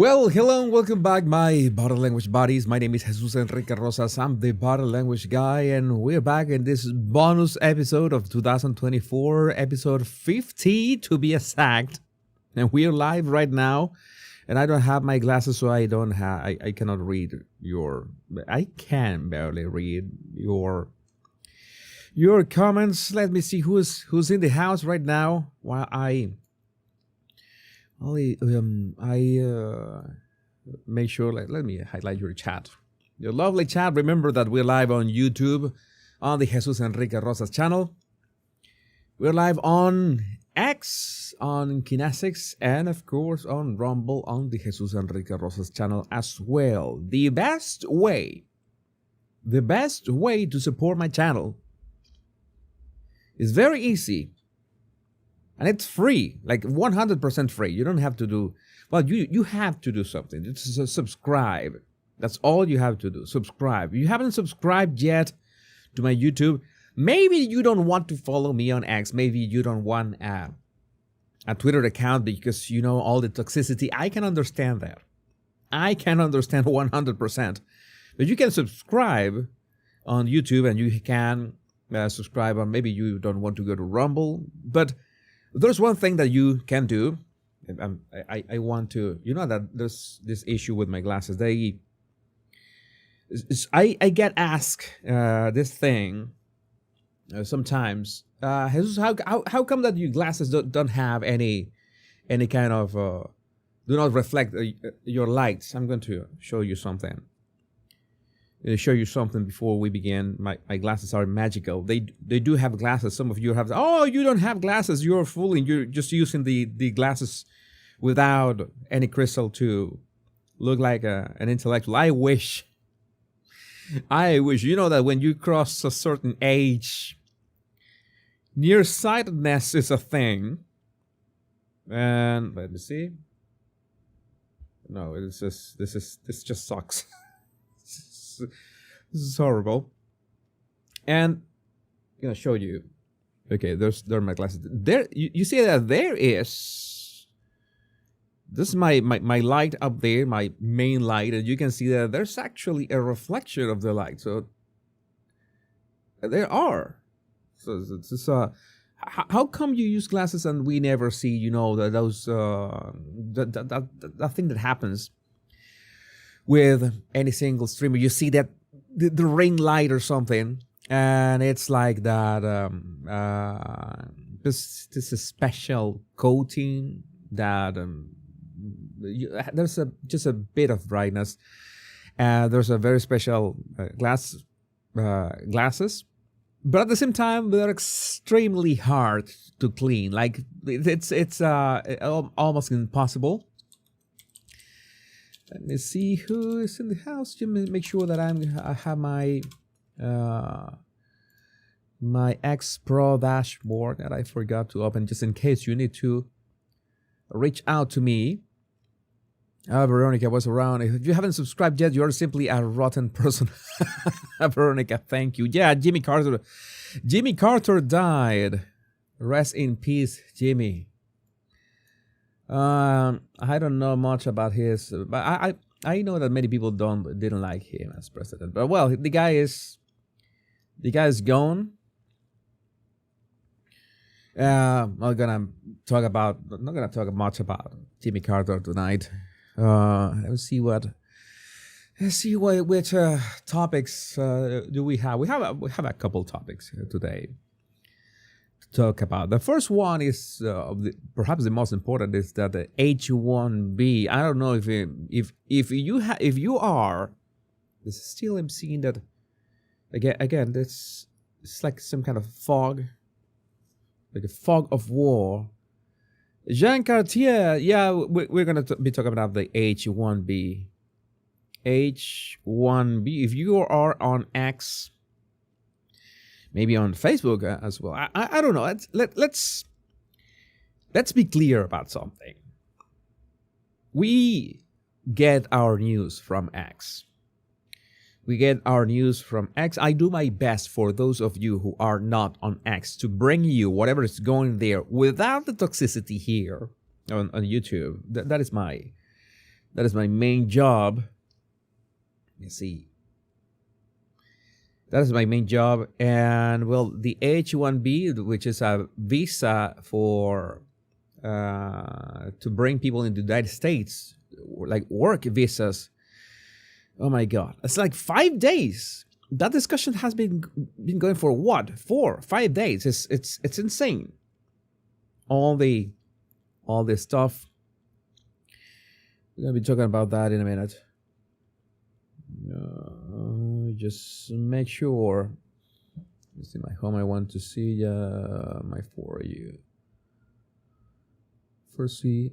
Well, hello and welcome back, my body language buddies. My name is Jesus Enrique Rosas. I'm the body language guy, and we're back in this bonus episode of 2024, episode 50 to be exact. And we're live right now, and I don't have my glasses, so I cannot read I can barely read your comments. Let me see who's in the house right now while I make sure, let me highlight your chat. Your lovely chat. Remember that we're live on YouTube on the Jesus Enrique Rosas channel. We're live on X, on Kinesics, and of course on Rumble on the Jesus Enrique Rosas channel as well. The best way to support my channel is very easy. And it's free, like 100% free. You don't have to do, well, you have to do something. It's subscribe. That's all you have to do. Subscribe. If you haven't subscribed yet to my YouTube, maybe you don't want to follow me on X. Maybe you don't want a Twitter account because you know all the toxicity. I can understand that. I can understand 100%. But you can subscribe on YouTube, and you can subscribe on, maybe you don't want to go to Rumble, but there's one thing that you can do. I want to, you know that there's this issue with my glasses. I get asked this thing sometimes. Jesus, how come that your glasses don't have any kind of do not reflect your lights? I'm going to show you something. Before we begin. My glasses are magical. They do have glasses. Some of you have, oh, you don't have glasses. You're fooling. You're just using the glasses without any crystal to look like an intellectual. I wish. You know that when you cross a certain age, nearsightedness is a thing. And let me see. No, this just sucks. This is horrible. And I'm gonna show you. Okay, there are my glasses. There, you see that there is. This is my light up there, my main light, and you can see that there's actually a reflection of the light. So there are. So it's how come you use glasses and we never see? You know that thing that happens with any single streamer. You see that the ring light or something, and it's like that. This is a special coating that there's just a bit of brightness. There's a very special glasses, but at the same time they're extremely hard to clean. Like it's almost impossible. Let me see who is in the house. Just make sure that I have my my X Pro dashboard that I forgot to open, just in case you need to reach out to me. Veronica was around. If you haven't subscribed yet, you're simply a rotten person. Veronica, thank you. Yeah, Jimmy Carter died. Rest in peace, Jimmy. I don't know much about his, but I know that many people didn't like him as president. But well, the guy is gone. I'm not gonna talk much about Jimmy Carter tonight. Let's see which topics do we have. We have a couple topics today talk about. The first one is perhaps the most important, is that the H1B. I don't know if you are. This is still, I'm seeing that again. It's like some kind of fog, like a fog of war. Jean Cartier. Yeah, we're gonna be talking about the H1B. H1B. If you are on X, maybe on Facebook as well. I don't know. Let's be clear about something. We get our news from X. I do my best for those of you who are not on X to bring you whatever is going there without the toxicity here on YouTube. That is my That is my main job. You see. That is my main job. And well, the H1B, which is a visa for to bring people into the United States, like work visas. Oh my God, it's like 5 days. That discussion has been going for what? 4-5 days. It's insane. All the stuff. We're gonna be talking about that in a minute. Just make sure. This is my home. I want to see my For You. First, see.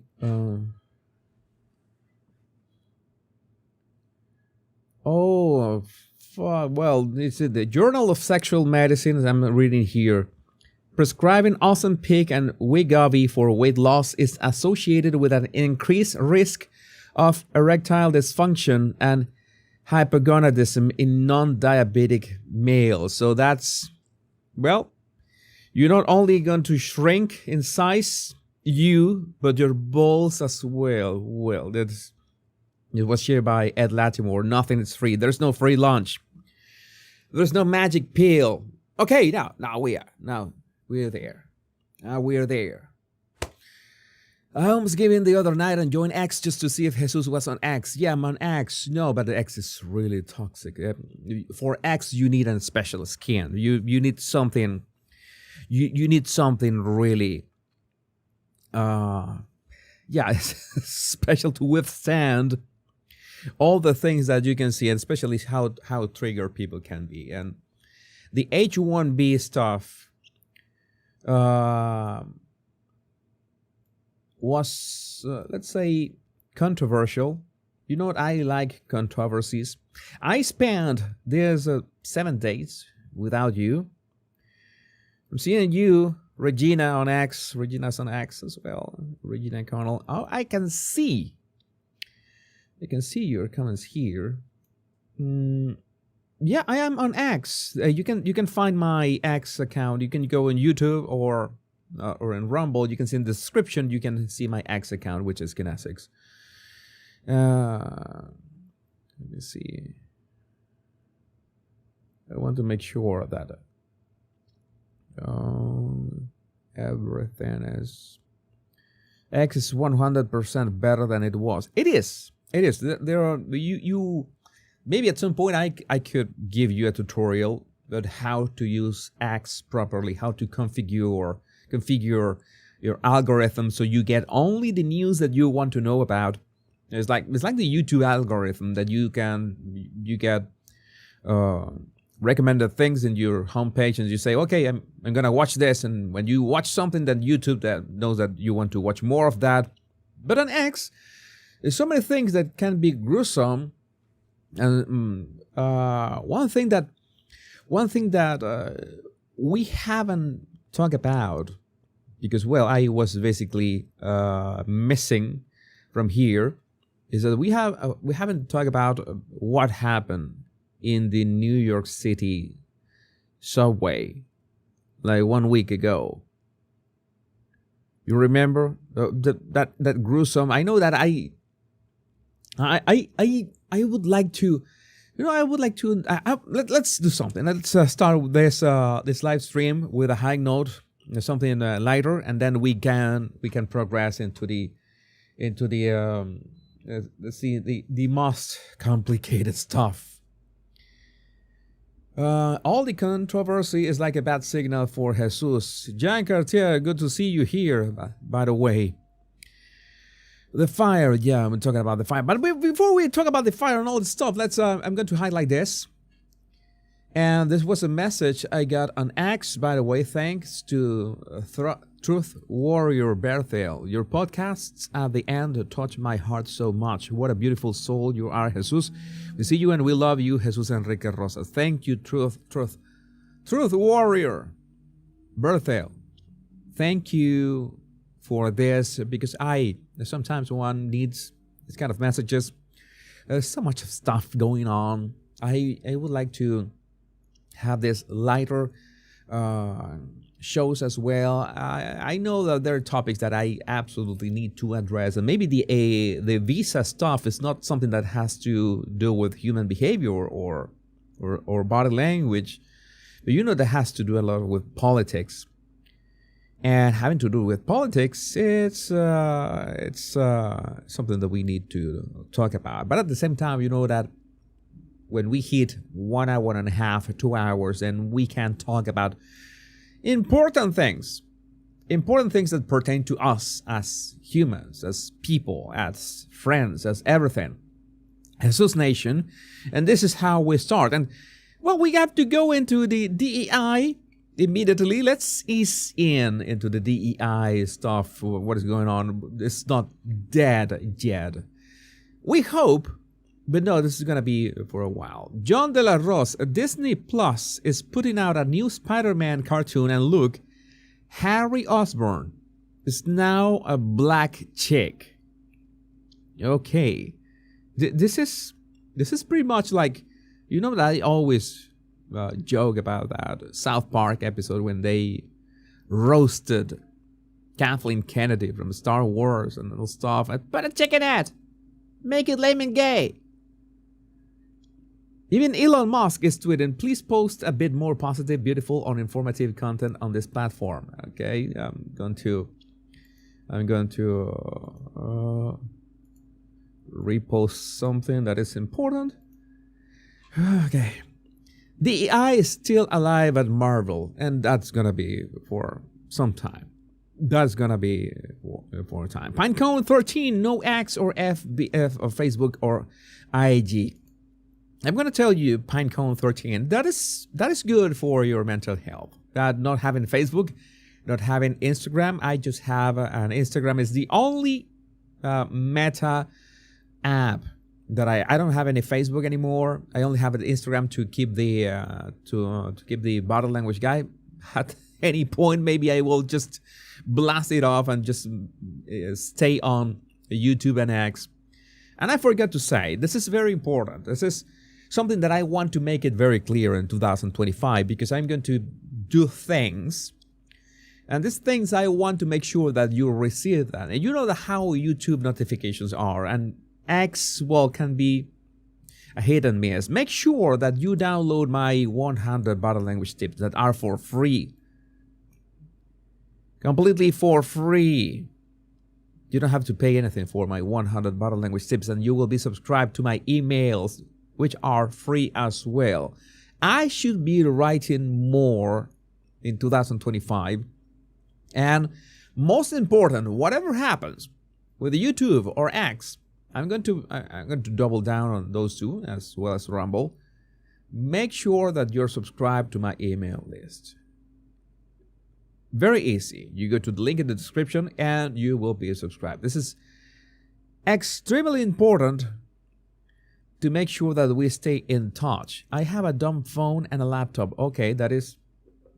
Well, this is the Journal of Sexual Medicine. I'm reading here. Prescribing Ozempic and Wegovy for weight loss is associated with an increased risk of erectile dysfunction and hypogonadism in non-diabetic males. So that's, well, you're not only going to shrink in size, but your balls as well. Well, it was shared by Ed Latimore. Nothing is free. There's no free lunch. There's no magic pill. Okay, now we're there. Now we're there. I almost gave in the other night and joined X just to see if Jesus was on X. Yeah, I'm on X. No, but the X is really toxic. For X, you need a special skin. You need something. You need something really. Special to withstand all the things that you can see, and especially how triggered people can be. And the H1B stuff was, let's say, controversial. You know what? I like controversies. I spent there's 7 days without you. I'm seeing you, Regina on X. Regina's on X as well. Regina Connell. Oh, I can see your comments here. Yeah, I am on X. You can find my X account. You can go on YouTube or in Rumble. You can see in the description. You can see my X account, which is Kinesics. Let me see. I want to make sure that everything is X is 100% better than it was. It is. There are you maybe at some point I could give you a tutorial about how to use X properly, how to configure your algorithm so you get only the news that you want to know about. It's like the YouTube algorithm that you get recommended things in your homepage, and you say, okay, I'm gonna watch this, and when you watch something, that YouTube that knows that you want to watch more of that. But on X, there's so many things that can be gruesome, and one thing that we haven't talked about, because well, I was basically missing from here, is that we haven't talked about what happened in the New York City subway like 1 week ago. You remember that gruesome? I know that I would like to, let's do something. Let's start this live stream with a high note, something lighter, and then we can progress into the let's see the most complicated stuff. All the controversy is like a bad signal for Jesus. Jean Cartier, good to see you here, by the way. The fire, yeah, I'm talking about the fire. But before we talk about the fire and all this stuff, I'm going to highlight this. And this was a message I got on X, by the way, thanks to Truth Warrior Berthel. Your podcasts at the end touch my heart so much. What a beautiful soul you are, Jesus. We see you and we love you, Jesus Enrique Rosas. Thank you, Truth Warrior Berthel. Thank you for this, because sometimes one needs this kind of messages. There's so much stuff going on. I would like to have this lighter shows as well. I know that there are topics that I absolutely need to address, and maybe the visa stuff is not something that has to do with human behavior or body language, but that has to do a lot with politics. And having to do with politics, it's something that we need to talk about. But at the same time, that when we hit 1 hour and a half, 2 hours, and we can talk about important things that pertain to us as humans, as people, as friends, as everything, as this nation. And this is how we start. And we have to go into the DEI immediately. Let's ease into the DEI stuff. What is going on? It's not dead yet. We hope, but no, this is going to be for a while. John De La Rose, Disney Plus is putting out a new Spider-Man cartoon, and look, Harry Osborn is now a black chick. Okay. This is pretty much like, that I always joke about that South Park episode when they roasted Kathleen Kennedy from Star Wars and little stuff. Put a chicken head, make it lame and gay. Even Elon Musk is tweeting, please post a bit more positive, beautiful, or informative content on this platform. Okay, I'm going to repost something that is important. Okay. DEI is still alive at Marvel, and that's gonna be for some time. That's gonna be for a time. Pinecone 13, no X or FBF or Facebook or IG. I'm gonna tell you, Pinecone 13, that is good for your mental health. That not having Facebook, not having Instagram. I just have an Instagram. Is the only Meta app that I don't have any Facebook anymore. I only have an Instagram to keep the to keep the body language guy. At any point, maybe I will just blast it off and just stay on YouTube and X. And I forgot to say, this is very important. This is something that I want to make it very clear in 2025, because I'm going to do things. And these things I want to make sure that you receive that. And you know how YouTube notifications are, and X, can be a hit and miss. Make sure that you download my 100 body language tips that are for free. Completely for free. You don't have to pay anything for my 100 body language tips, and you will be subscribed to my emails, which are free as well. I should be writing more in 2025. And most important, whatever happens with YouTube or X, I'm going to double down on those two as well as Rumble. Make sure that you're subscribed to my email list. Very easy. You go to the link in the description and you will be subscribed. This is extremely important to make sure that we stay in touch. I have a dumb phone and a laptop. Okay, that is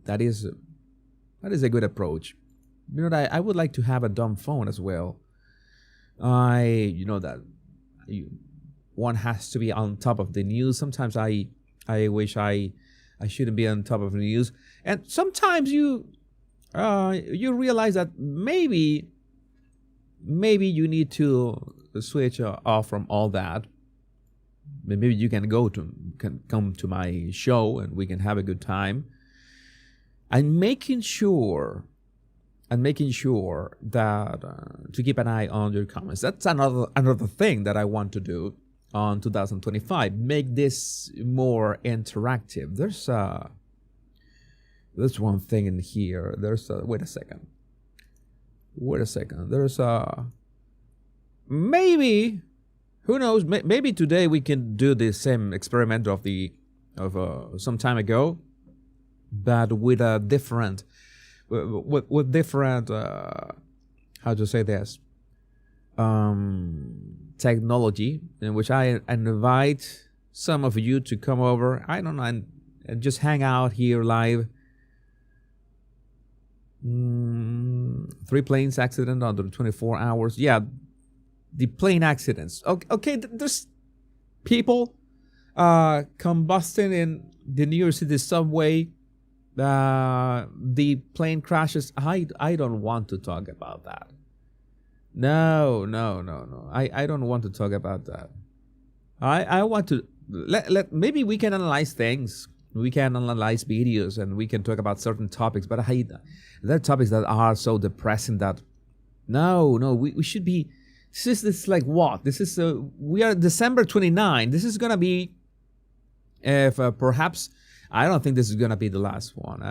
a good approach. I would like to have a dumb phone as well. One has to be on top of the news. Sometimes I wish I shouldn't be on top of the news, and sometimes you realize that maybe you need to switch off from all that. Maybe you can come to my show and we can have a good time. And making sure that to keep an eye on your comments. That's another thing that I want to do on 2025. Make this more interactive. There's one thing in here. Wait a second. There's maybe, who knows? Maybe today we can do the same experiment of some time ago, but with a different. With different, how to say this, technology, in which I invite some of you to come over, I don't know, and just hang out here live. 3 planes accident under 24 hours. Yeah, the plane accidents. Okay, there's people combusting in the New York City subway. The plane crashes. I don't want to talk about that. No. I don't want to talk about that. I want to maybe we can analyze things. We can analyze videos and we can talk about certain topics. But there are topics that are so depressing that we should be. This is like what? This is we are December 29. This is gonna be if perhaps. I don't think this is gonna be the last one.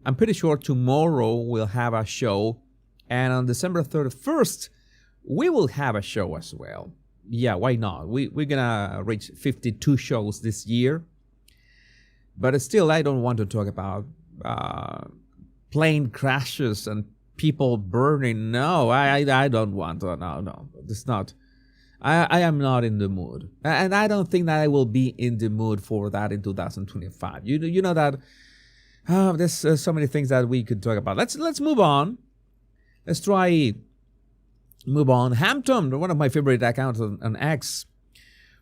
I'm pretty sure tomorrow we'll have a show, and on December 31st we will have a show as well. Yeah, why not? We're gonna reach 52 shows this year, but still, I don't want to talk about plane crashes and people burning. No, I don't want to. No, it's not. I am not in the mood, and I don't think that I will be in the mood for that in 2025. You know that there's so many things that we could talk about. Let's move on. Let's try move on. Hampton, one of my favorite accounts on X.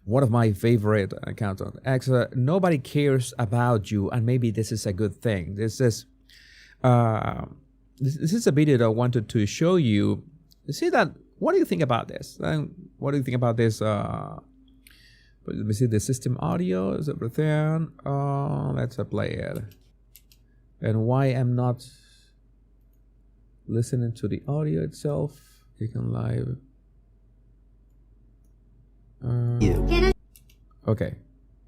One of my favorite accounts on X. Nobody cares about you, and maybe this is a good thing. This is a video that I wanted to show you. You see that. What do you think about this? What do you think about this? Let me see the system audio. Is everything? Let's play it. And why I'm not listening to the audio itself? You can live. Okay,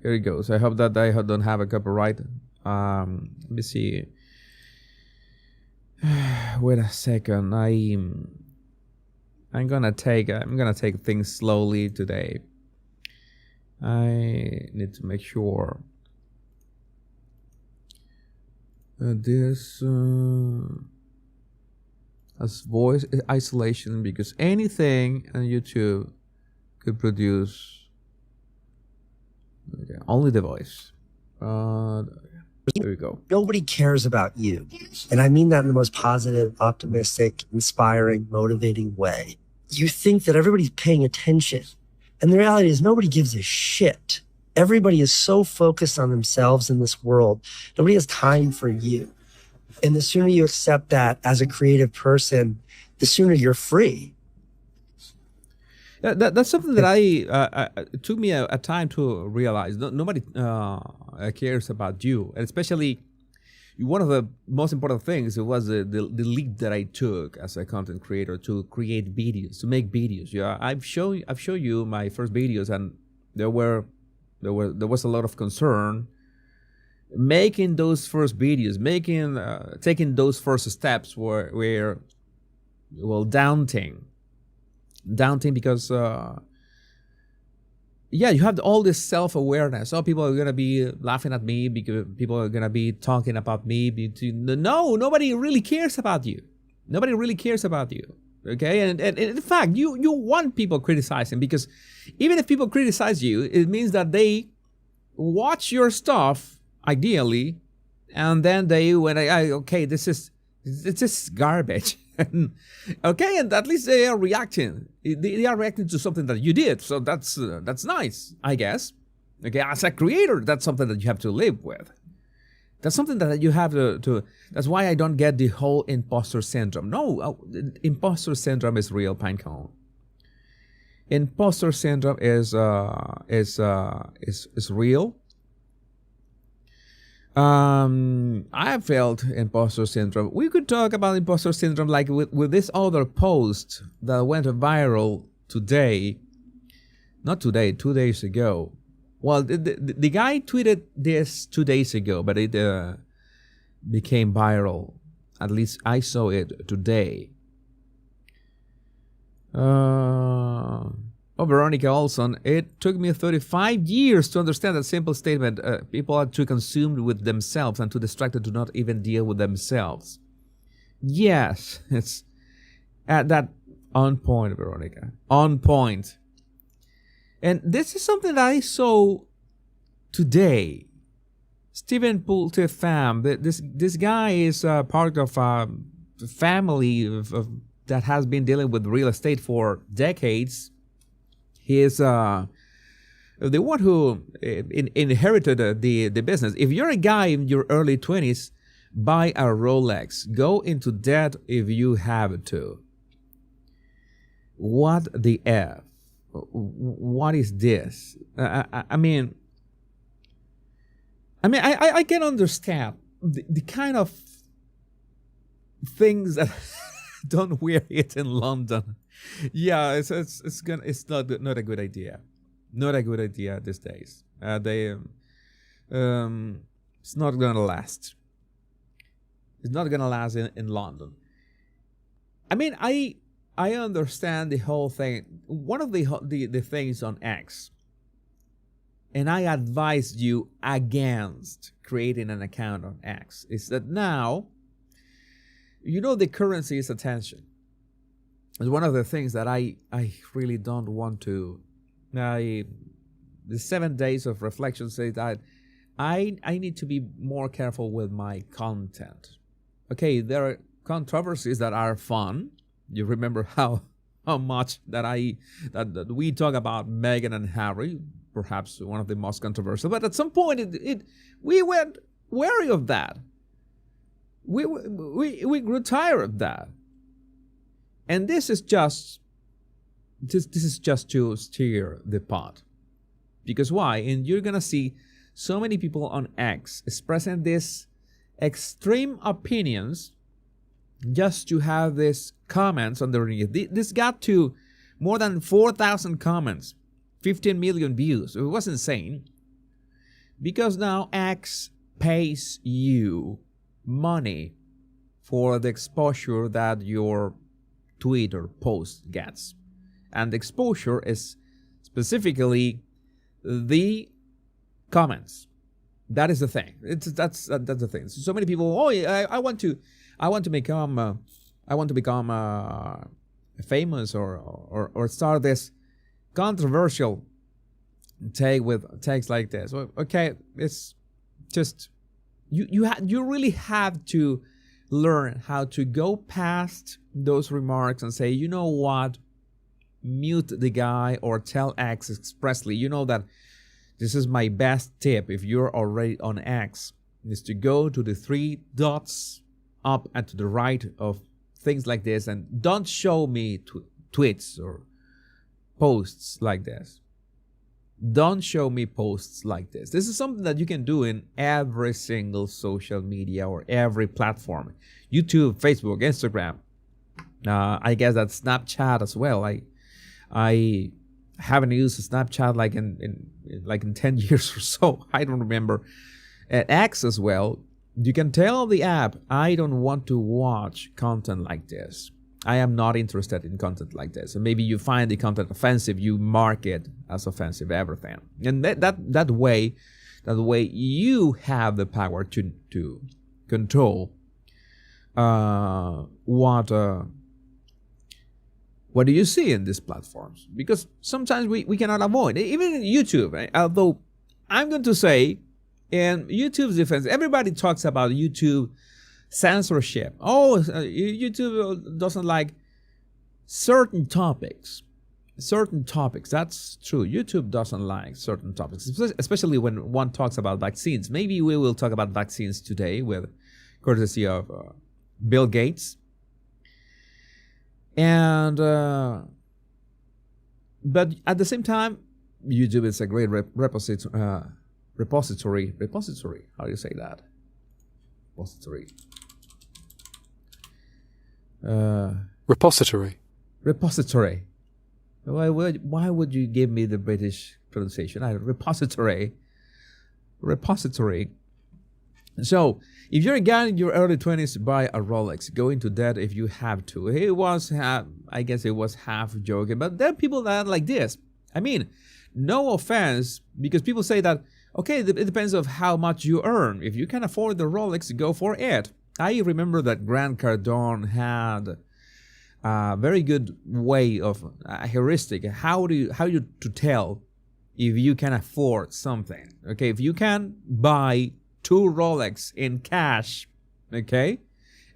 here it goes. I hope that I don't have a copyright. Let me see. Wait a second. I'm gonna take things slowly today. I need to make sure this has voice isolation, because anything on YouTube could produce only the voice. There we go. Nobody cares about you. And I mean that in the most positive, optimistic, inspiring, motivating way. You think that everybody's paying attention. And the reality is nobody gives a shit. Everybody is so focused on themselves in this world. Nobody has time for you. And the sooner you accept that as a creative person, the sooner you're free. That's something that it took me a time to realize. Nobody cares about you, and especially one of the most important things was the leap that I took as a content creator to create videos, to make videos. Yeah, I've shown you my first videos, and there was a lot of concern making those first videos, taking those first steps were daunting because you have all this self-awareness. People are gonna be laughing at me because people are gonna be talking about me. No, nobody really cares about you. Nobody really cares about you. Okay, and in fact, you want people criticizing, because even if people criticize you, it means that they watch your stuff ideally, and then they okay, this is garbage. Okay, and at least they are reacting. They are reacting to something that you did, so that's nice, I guess. Okay, as a creator, that's something that you have to live with. That's something that you have to. That's why I don't get the whole imposter syndrome. No, imposter syndrome is real, Pinecone. Imposter syndrome is real. I felt imposter syndrome. We could talk about imposter syndrome like with this other post that went viral today. Not today, 2 days ago. Well, the guy tweeted this 2 days ago, but it became viral. At least I saw it today. Veronica Olson, it took me 35 years to understand that simple statement. People are too consumed with themselves and too distracted to not even deal with themselves. Yes, it's at that on point, Veronica. On point. And this is something that I saw today. Stephen Pulte fam. This guy is part of a family that has been dealing with real estate for decades. He is the one who inherited the business. If you're a guy in your early 20s, buy a Rolex, go into debt if you have to. What the F? What is this? I mean, I can understand the kind of things that don't wear it in London. Yeah, it's not a good idea. Not a good idea these days. It's not gonna last. It's not gonna last in London. I mean, I understand the whole thing. One of the things on X, and I advise you against creating an account on X, is that now, the currency is attention. It's one of the things that I really don't want to. The 7 days of reflection say that I need to be more careful with my content. Okay, there are controversies that are fun. You remember how much that we talk about Meghan and Harry, perhaps one of the most controversial. But at some point, we went wary of that. We grew tired of that, and this is just to stir the pot. Because why? And you're gonna see so many people on X expressing these extreme opinions just to have these comments underneath. This got to more than 4,000 comments, 15 million views. It was insane. Because now X pays you money for the exposure that your tweet or post gets. And the exposure is specifically the comments. That is the thing. That's the thing. So many people, I want to become famous or start this controversial take with takes like this. Okay, it's just you really have to learn how to go past those remarks and say, you know what, mute the guy or tell X expressly. You know that this is my best tip if you're already on X, is to go to the 3 dots up and to the right of things like this, and don't show me tweets or posts like this. Don't show me posts like this. This is something that you can do in every single social media or every platform. YouTube, Facebook, Instagram. I guess that Snapchat as well. I haven't used Snapchat like in 10 years or so. I don't remember. At X as well, you can tell the app, I don't want to watch content like this. I am not interested in content like this. And maybe you find the content offensive, you mark it as offensive, everything. And that way you have the power to control what do you see in these platforms? Because sometimes we cannot avoid, even in YouTube, right? Although I'm going to say, in YouTube's defense, everybody talks about YouTube censorship. YouTube doesn't like certain topics. That's true. YouTube doesn't like certain topics, especially when one talks about vaccines. Maybe we will talk about vaccines today with courtesy of Bill Gates. And but at the same time, YouTube is a great repository. How do you say that? Repository. Why would you give me the British pronunciation? Repository. So, if you're a guy in your early 20s, buy a Rolex. Go into debt if you have to. I guess it was half joking, but there are people that are like this. I mean, no offense, because people say that, okay, it depends on how much you earn. If you can afford the Rolex, go for it. I remember that Grant Cardone had a very good way of a heuristic. How you to tell if you can afford something? Okay, if you can buy 2 Rolex in cash, okay,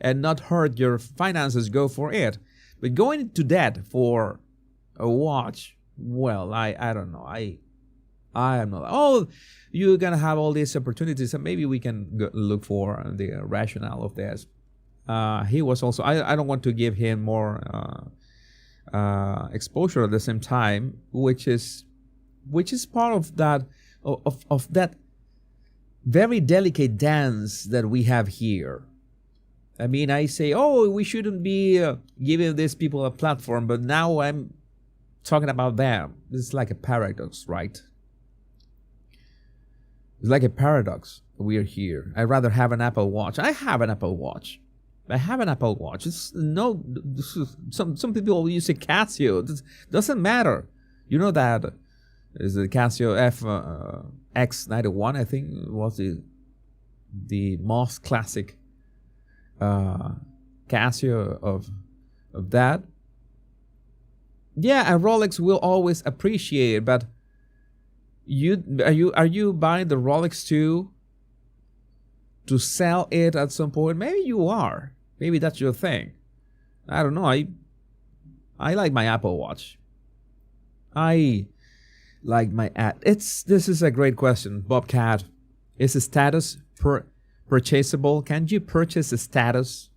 and not hurt your finances, go for it. But going into debt for a watch, well, I don't know. I am not. Oh, you're gonna have all these opportunities, and maybe we can look for the rationale of this. He was also. I don't want to give him more exposure at the same time, which is part of that of that very delicate dance that we have here. I mean, I say, oh, we shouldn't be giving these people a platform, but now I'm talking about them. It's like a paradox, right? It's like a paradox. We're here. I'd rather have an Apple Watch. I have an Apple Watch. It's no. Some people use a Casio. It doesn't matter. You know that is the Casio X91. I think was the most classic Casio of that. Yeah, a Rolex will always appreciate, but are you buying the Rolex to sell it at some point? Maybe you are. Maybe that's your thing. I don't know. I like my Apple Watch. I like my this is a great question, Bobcat. Is the status purchasable? Can you purchase a status?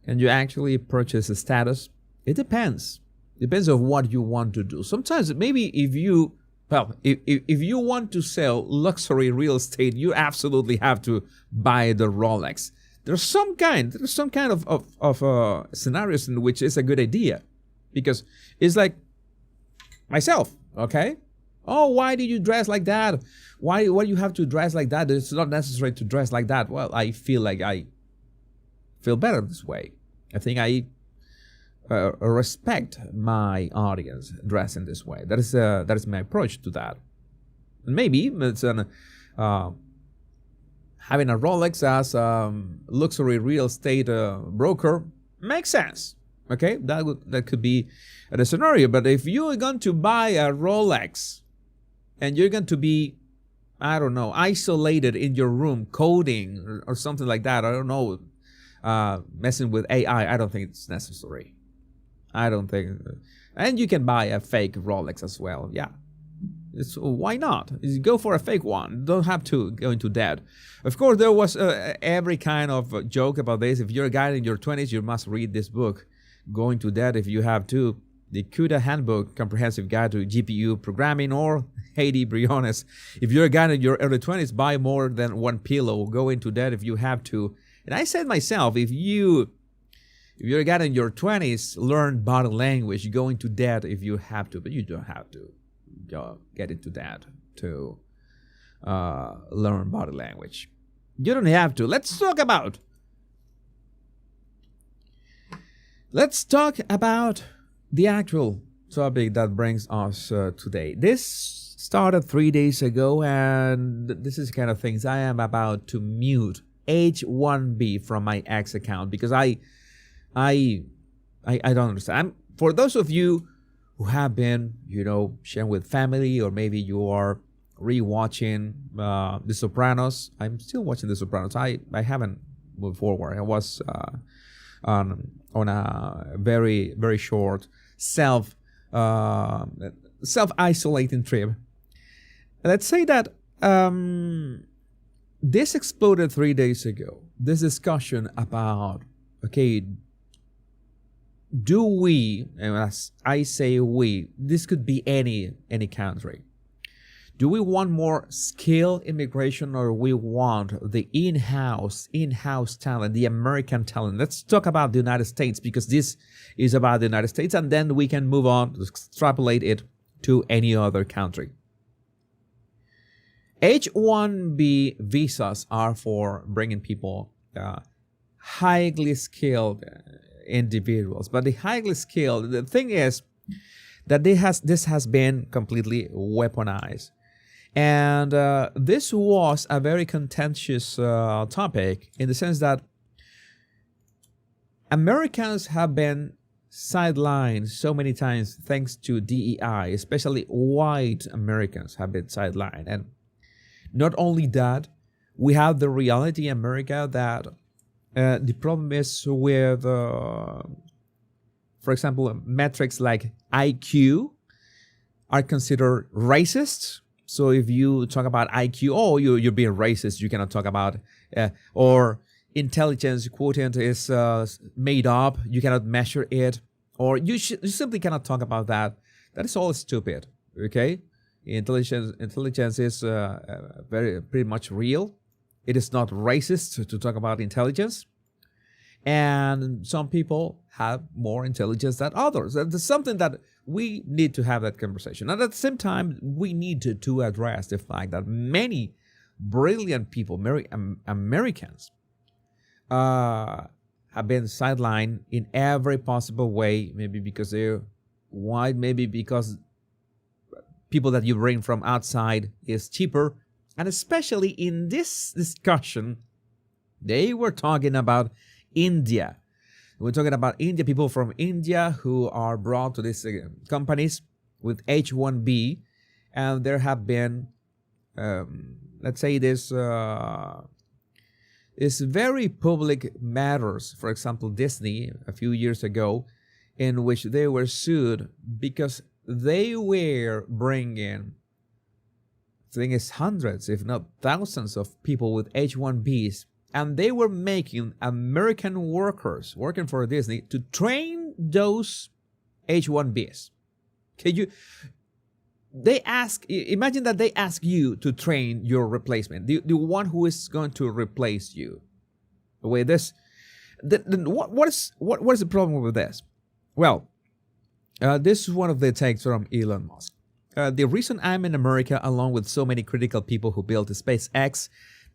Can you actually purchase a status? It depends. Depends on what you want to do. Sometimes maybe if you want to sell luxury real estate, you absolutely have to buy the Rolex. There's some kind of scenarios in which it's a good idea, because it's like myself. Okay. Oh, why did you dress like that? Why do you have to dress like that? It's not necessary to dress like that. Well, I feel like I feel better this way. I think I respect my audience dressing this way. That is my approach to that. And maybe it's having a Rolex as luxury real estate broker makes sense. Okay, that could be a scenario. But if you're going to buy a Rolex and you're going to be, I don't know, isolated in your room coding or something like that, I don't know, messing with AI, I don't think it's necessary. I don't think. And you can buy a fake Rolex as well. Yeah. Why not? Go for a fake one. Don't have to go into debt. Of course, there was every kind of joke about this. If you're a guy in your 20s, you must read this book, Go Into Debt, if you have to. The CUDA Handbook, Comprehensive Guide to GPU Programming, or Haiti Briones. If you're a guy in your early 20s, buy more than one pillow. Go into debt if you have to. And I said myself, if you're a guy in your 20s, learn body language. Go into debt if you have to, but you don't have to get into debt to learn body language. You don't have to. Let's talk about the actual topic that brings us today. This started 3 days ago, and this is the kind of things I am about to mute H1B from my X account, because I don't understand. For those of you who have been, sharing with family, or maybe you are rewatching The Sopranos. I'm still watching The Sopranos. I haven't moved forward. I was on a very, very short self-isolating trip. Let's say that this exploded 3 days ago. This discussion about, okay, do we, and as I say we, this could be any country. Do we want more skilled immigration, or we want the in-house talent, the American talent? Let's talk about the United States, because this is about the United States, and then we can move on to extrapolate it to any other country. H1B visas are for bringing people, highly skilled individuals. But the highly skilled, the thing is that this has been completely weaponized. And this was a very contentious topic, in the sense that Americans have been sidelined so many times thanks to DEI, especially white Americans have been sidelined. And not only that, we have the reality in America that the problem is with, for example, metrics like IQ are considered racist. So if you talk about IQ, oh, you're being racist. You cannot talk about, or intelligence quotient is made up. You cannot measure it, or you simply cannot talk about that. That is all stupid. Okay, intelligence is pretty much real. It is not racist to talk about intelligence. And some people have more intelligence than others. That's something that we need to have that conversation. And at the same time, we need to address the fact that many brilliant people, Americans, have been sidelined in every possible way. Maybe because they're white, maybe because people that you bring from outside is cheaper. And especially in this discussion, they were talking about India. We're talking about India, people from India who are brought to these companies with H1B, and there have been, let's say, this very public matters. For example, Disney a few years ago, in which they were sued because they were bringing, I think it's hundreds, if not thousands, of people with H1Bs. And they were making American workers working for Disney to train those H1Bs. Imagine that they ask you to train your replacement, the one who is going to replace you. What is the problem with this? Well, this is one of the takes from Elon Musk. The reason I'm in America, along with so many critical people who built SpaceX,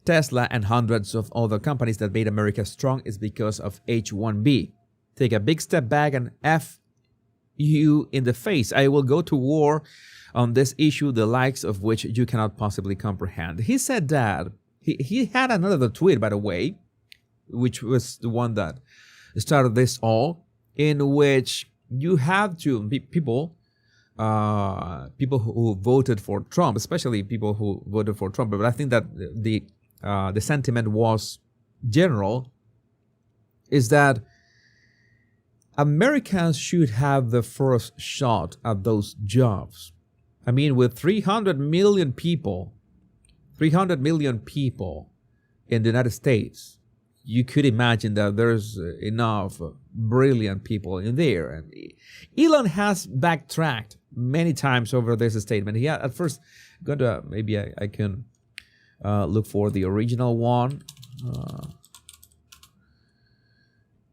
Tesla, and hundreds of other companies that made America strong, is because of H1B. Take a big step back and F you in the face. I will go to war on this issue, the likes of which you cannot possibly comprehend. He said that. He had another tweet, by the way, which was the one that started this all, in which you have to, people who voted for Trump, especially people who voted for Trump, but I think that the sentiment was general, is that Americans should have the first shot at those jobs. I mean, with 300 million people in the United States, you could imagine that there's enough brilliant people in there. And Elon has backtracked many times over this statement. He had at first, maybe I can look for the original one.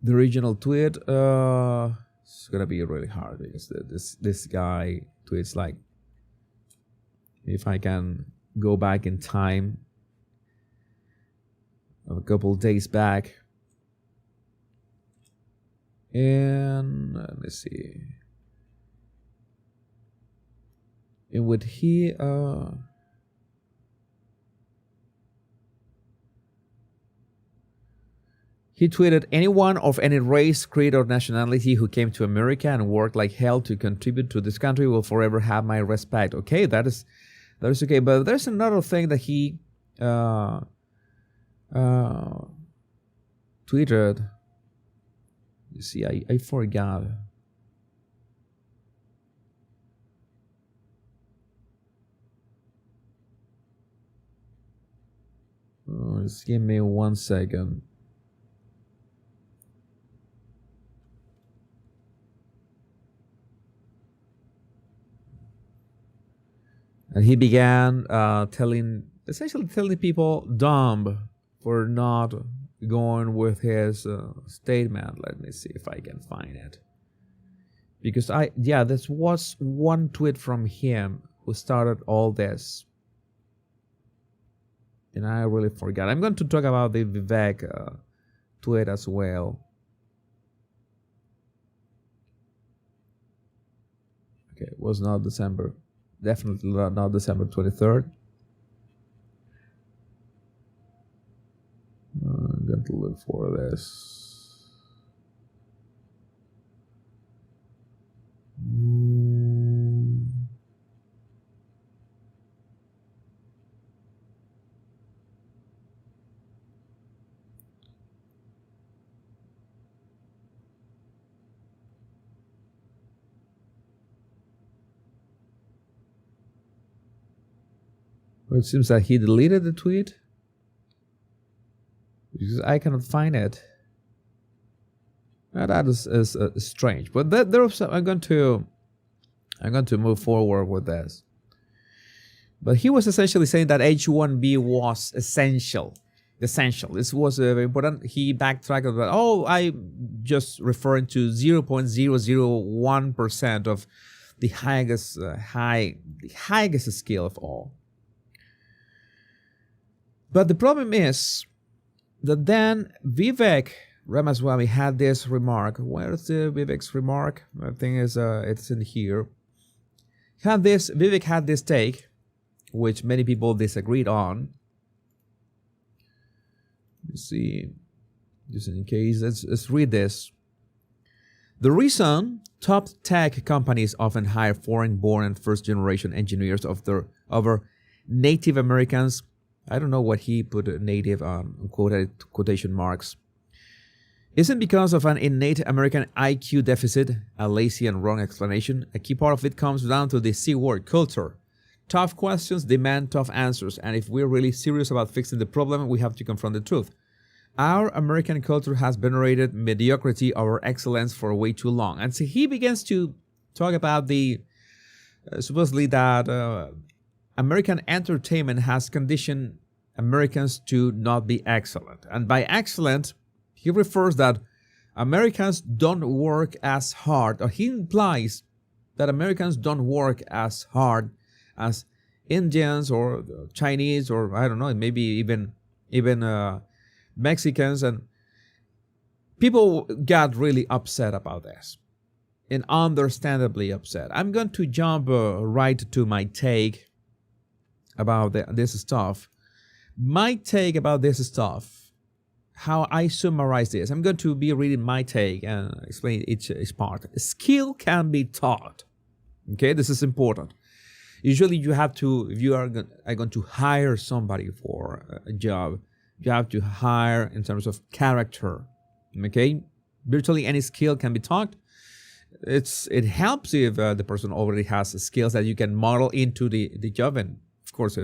The original tweet. It's gonna be really hard because this guy tweets like, if I can go back in time a couple days back, and let me see, and would he tweeted, anyone of any race, creed, or nationality who came to America and worked like hell to contribute to this country will forever have my respect. Okay, that is okay. But there's another thing that he tweeted. You see, I forgot. Just give me 1 second. And he began essentially telling people dumb for not going with his statement. Let me see if I can find it. Because this was one tweet from him who started all this. And I really forgot. I'm going to talk about the Vivek tweet as well. Okay, it was not December. Definitely not December 23rd. I'm going to look for this. Well, it seems that he deleted the tweet because I cannot find it. Now that is strange. But I'm going to move forward with this. But he was essentially saying that H1B was essential. This was very important. He backtracked about, I just referring to 0.001% of the highest scale of all. But the problem is that then Vivek Ramaswamy had this remark. Where's the Vivek's remark? I think it's in here. Vivek had this take, which many people disagreed on. Let me see, just in case, let's read this. The reason top tech companies often hire foreign-born and first-generation engineers over Native Americans, I don't know what he put native on quotation marks, isn't because of an innate American IQ deficit, a lazy and wrong explanation. A key part of it comes down to the C word, culture. Tough questions demand tough answers, and if we're really serious about fixing the problem, we have to confront the truth. Our American culture has venerated mediocrity over excellence for way too long. And so he begins to talk about the supposedly that American entertainment has conditioned Americans to not be excellent. And by excellent, he refers that Americans don't work as hard, or he implies that Americans don't work as hard as Indians or Chinese, or I don't know, maybe even Mexicans. And people got really upset about this, and understandably upset. I'm going to jump right to my take about this stuff. My take about this stuff, how I summarize this. I'm going to be reading my take and explain each part. Skill can be taught. Okay, this is important. Usually you have to, if you are going to hire somebody for a job, you have to hire in terms of character. Okay, virtually any skill can be taught. It helps if the person already has skills that you can model into the job. And of course,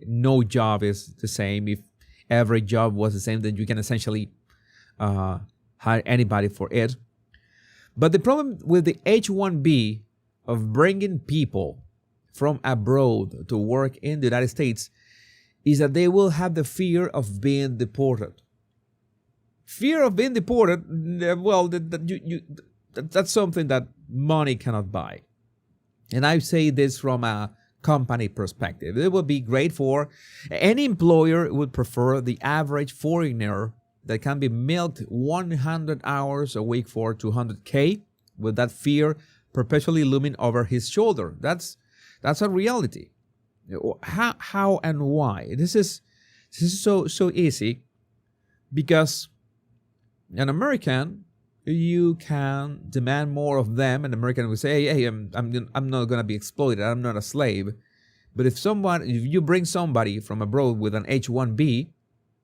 no job is the same. If every job was the same, then you can essentially hire anybody for it. But the problem with the H1B of bringing people from abroad to work in the United States is that they will have the fear of being deported. Fear of being deported, well, that's something that money cannot buy. And I say this from a company perspective. It would be great for any employer would prefer the average foreigner that can be milked 100 hours a week for $200K with that fear perpetually looming over his shoulder. That's a reality. How and why? This is so easy, because an American, you can demand more of them. An American will say, hey, I'm not going to be exploited. I'm not a slave. But if you bring somebody from abroad with an H1B,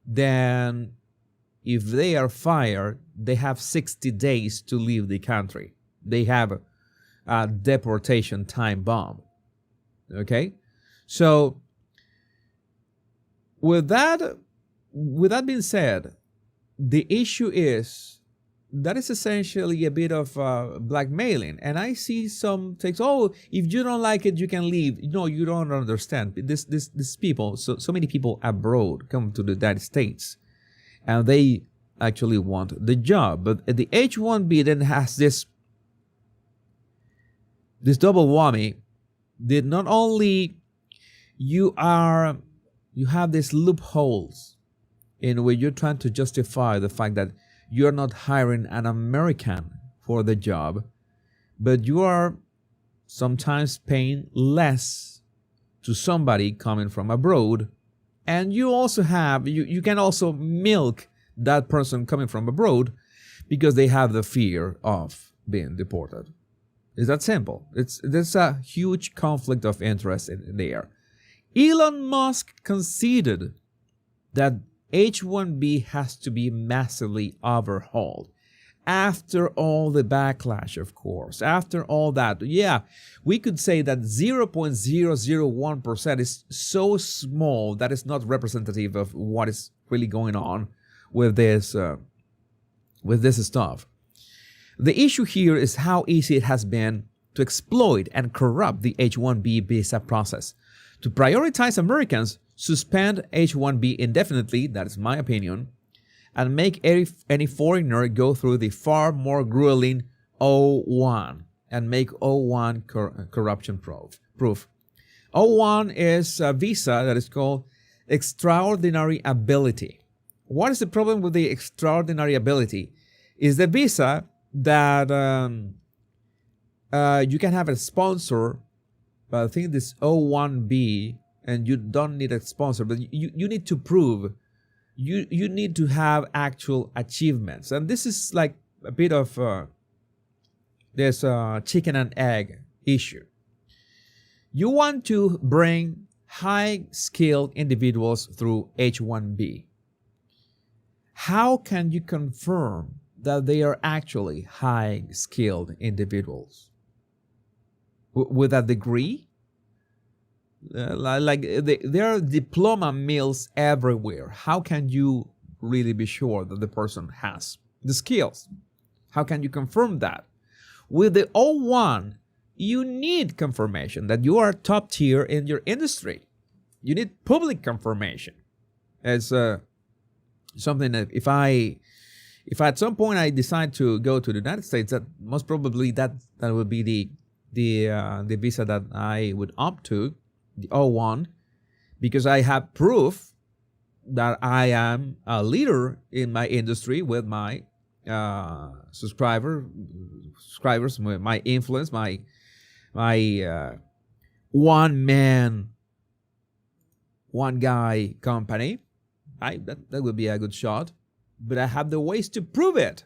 then if they are fired, they have 60 days to leave the country. They have a deportation time bomb. Okay? So with that being said, the issue is that is essentially a bit of blackmailing. And I see some takes, if you don't like it, you can leave. No, you don't understand. This people, so many people abroad come to the United States, and they actually want the job. But the H1B then has this double whammy. That not only you have these loopholes in which you're trying to justify the fact that you're not hiring an American for the job, but you are sometimes paying less to somebody coming from abroad, and you also have you can also milk that person coming from abroad because they have the fear of being deported. It's that simple. There's a huge conflict of interest in there. Elon Musk conceded that H1B has to be massively overhauled. after all the backlash, of course, after all that, yeah, we could say that 0.001% is so small that it's not representative of what is really going on with this stuff. The issue here is how easy it has been to exploit and corrupt the H1B visa process. To prioritize Americans, suspend H1B indefinitely, that is my opinion, and make any foreigner go through the far more grueling O1 and make O1 corruption proof. O1 is a visa that is called extraordinary ability. What is the problem with the extraordinary ability? Is the visa that you can have a sponsor, but I think this O1B, and you don't need a sponsor, but you need to prove, you need to have actual achievements. And this is like a bit of this chicken and egg issue. You want to bring high-skilled individuals through H1B. How can you confirm that they are actually high-skilled individuals? With a degree? There are diploma mills everywhere. How can you really be sure that the person has the skills? How can you confirm that? With the O1, you need confirmation that you are top tier in your industry. You need public confirmation. As something that if at some point I decide to go to the United States, that most probably that would be the visa that I would opt to, the O1, because I have proof that I am a leader in my industry with my subscribers, my influence, my one guy company. That would be a good shot, but I have the ways to prove it.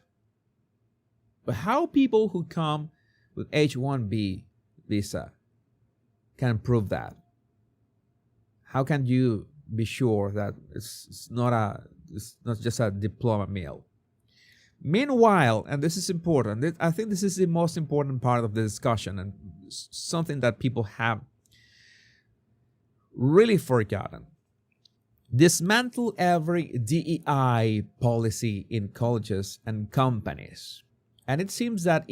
But how people who come with H1B visa can prove that? How can you be sure that it's not just a diploma mill? Meanwhile, and this is important, I think this is the most important part of the discussion and something that people have really forgotten. Dismantle every DEI policy in colleges and companies. And it seems that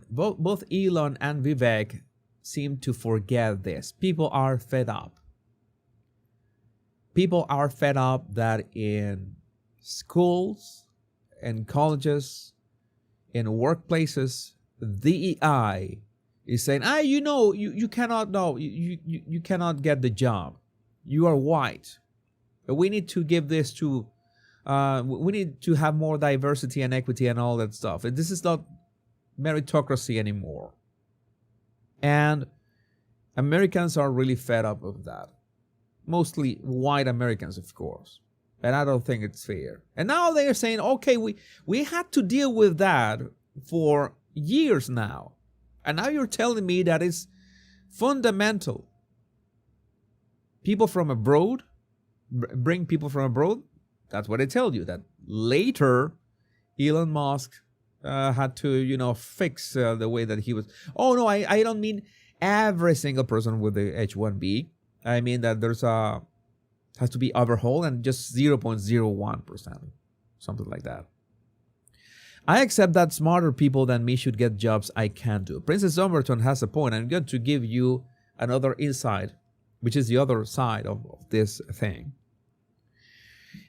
both Elon and Vivek seem to forget this. People are fed up. People are fed up that in schools and colleges, in workplaces, DEI is saying, you cannot you cannot get the job. You are white. We need to give this to, we need to have more diversity and equity and all that stuff. This is not meritocracy anymore. And Americans are really fed up of that. Mostly white Americans, of course. And I don't think it's fair. And now they are saying, okay, we had to deal with that for years now. And now you're telling me that it's fundamental. People from abroad, bring people from abroad. That's what I tell you. That later, Elon Musk had to, fix the way that he was. Oh no, I don't mean every single person with the H1B. I mean that has to be overhauled and just 0.01%, something like that. I accept that smarter people than me should get jobs I can't do. Princess Dumbarton has a point. I'm going to give you another insight, which is the other side of this thing.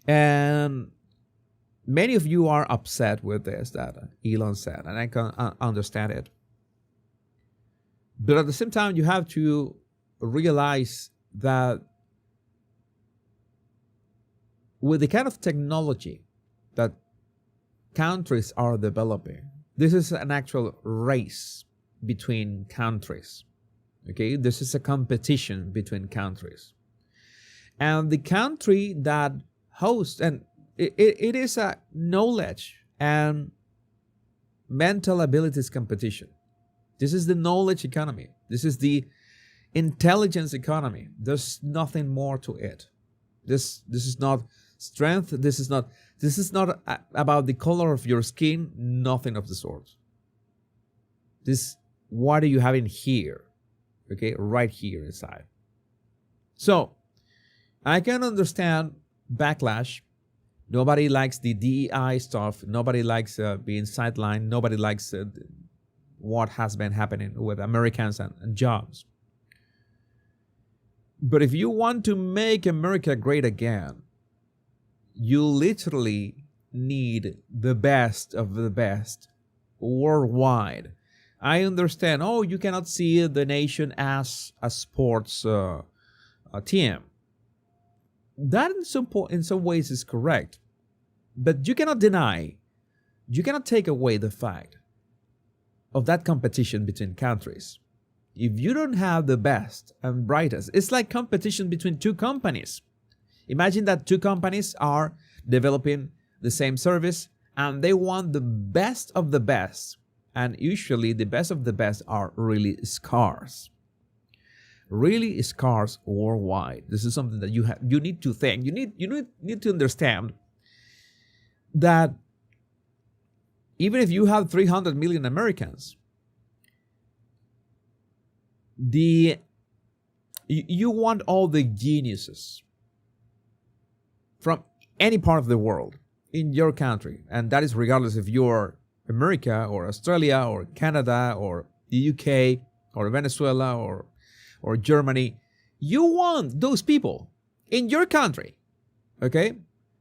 And many of you are upset with this that Elon said, and I can understand it. But at the same time, you have to realize that with the kind of technology that countries are developing, this is an actual race between countries. Okay, this is a competition between countries. And the country that hosts, and it is a knowledge and mental abilities competition. This is the knowledge economy. This is the intelligence economy. There's nothing more to it. This is not strength. This is not about the color of your skin. Nothing of the sort. This, what are you having here? Okay, right here inside. So I can understand backlash. Nobody likes the DEI stuff. Nobody likes being sidelined. Nobody likes what has been happening with Americans and jobs. But if you want to make America great again, you literally need the best of the best worldwide. I understand, you cannot see the nation as a sports team. That in some ways is correct. But you cannot take away the fact of that competition between countries. If you don't have the best and brightest, it's like competition between two companies. Imagine that two companies are developing the same service and they want the best of the best. And usually the best of the best are really scarce. Really scarce worldwide. This is something that you need to think. You need to understand that even if you have 300 million Americans, you want all the geniuses from any part of the world in your country, and that is regardless if you're America or Australia or Canada or the UK or Venezuela or Germany. You want those people in your country, okay?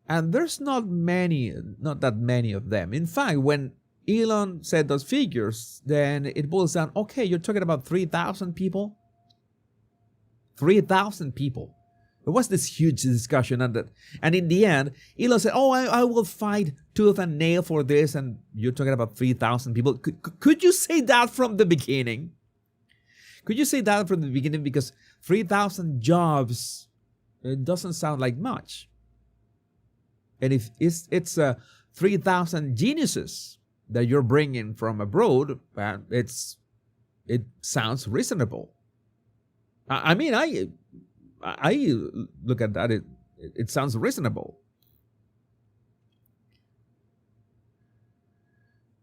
And there's not that many of them. In fact, when Elon said those figures, then it boils down, okay, you're talking about 3,000 people? 3,000 people. There was this huge discussion, and in the end, Elon said, I will fight tooth and nail for this, and you're talking about 3,000 people. Could you say that from the beginning? Could you say that from the beginning? Because 3,000 jobs, it doesn't sound like much. And if it's 3,000 geniuses that you're bringing from abroad, it sounds reasonable. I mean, I look at that, it sounds reasonable.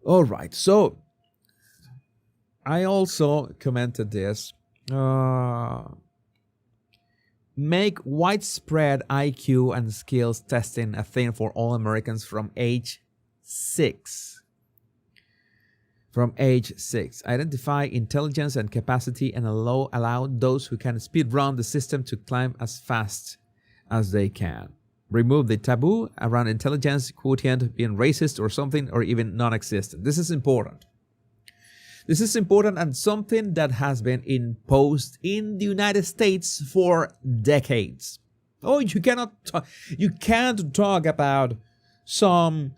All right, so I also commented this. Make widespread IQ and skills testing a thing for all Americans from age 6. From age 6. Identify intelligence and capacity and allow those who can speed run the system to climb as fast as they can. Remove the taboo around intelligence quotient being racist or something, or even non-existent. This is important. This is important, and something that has been imposed in the United States for decades. You can't talk about some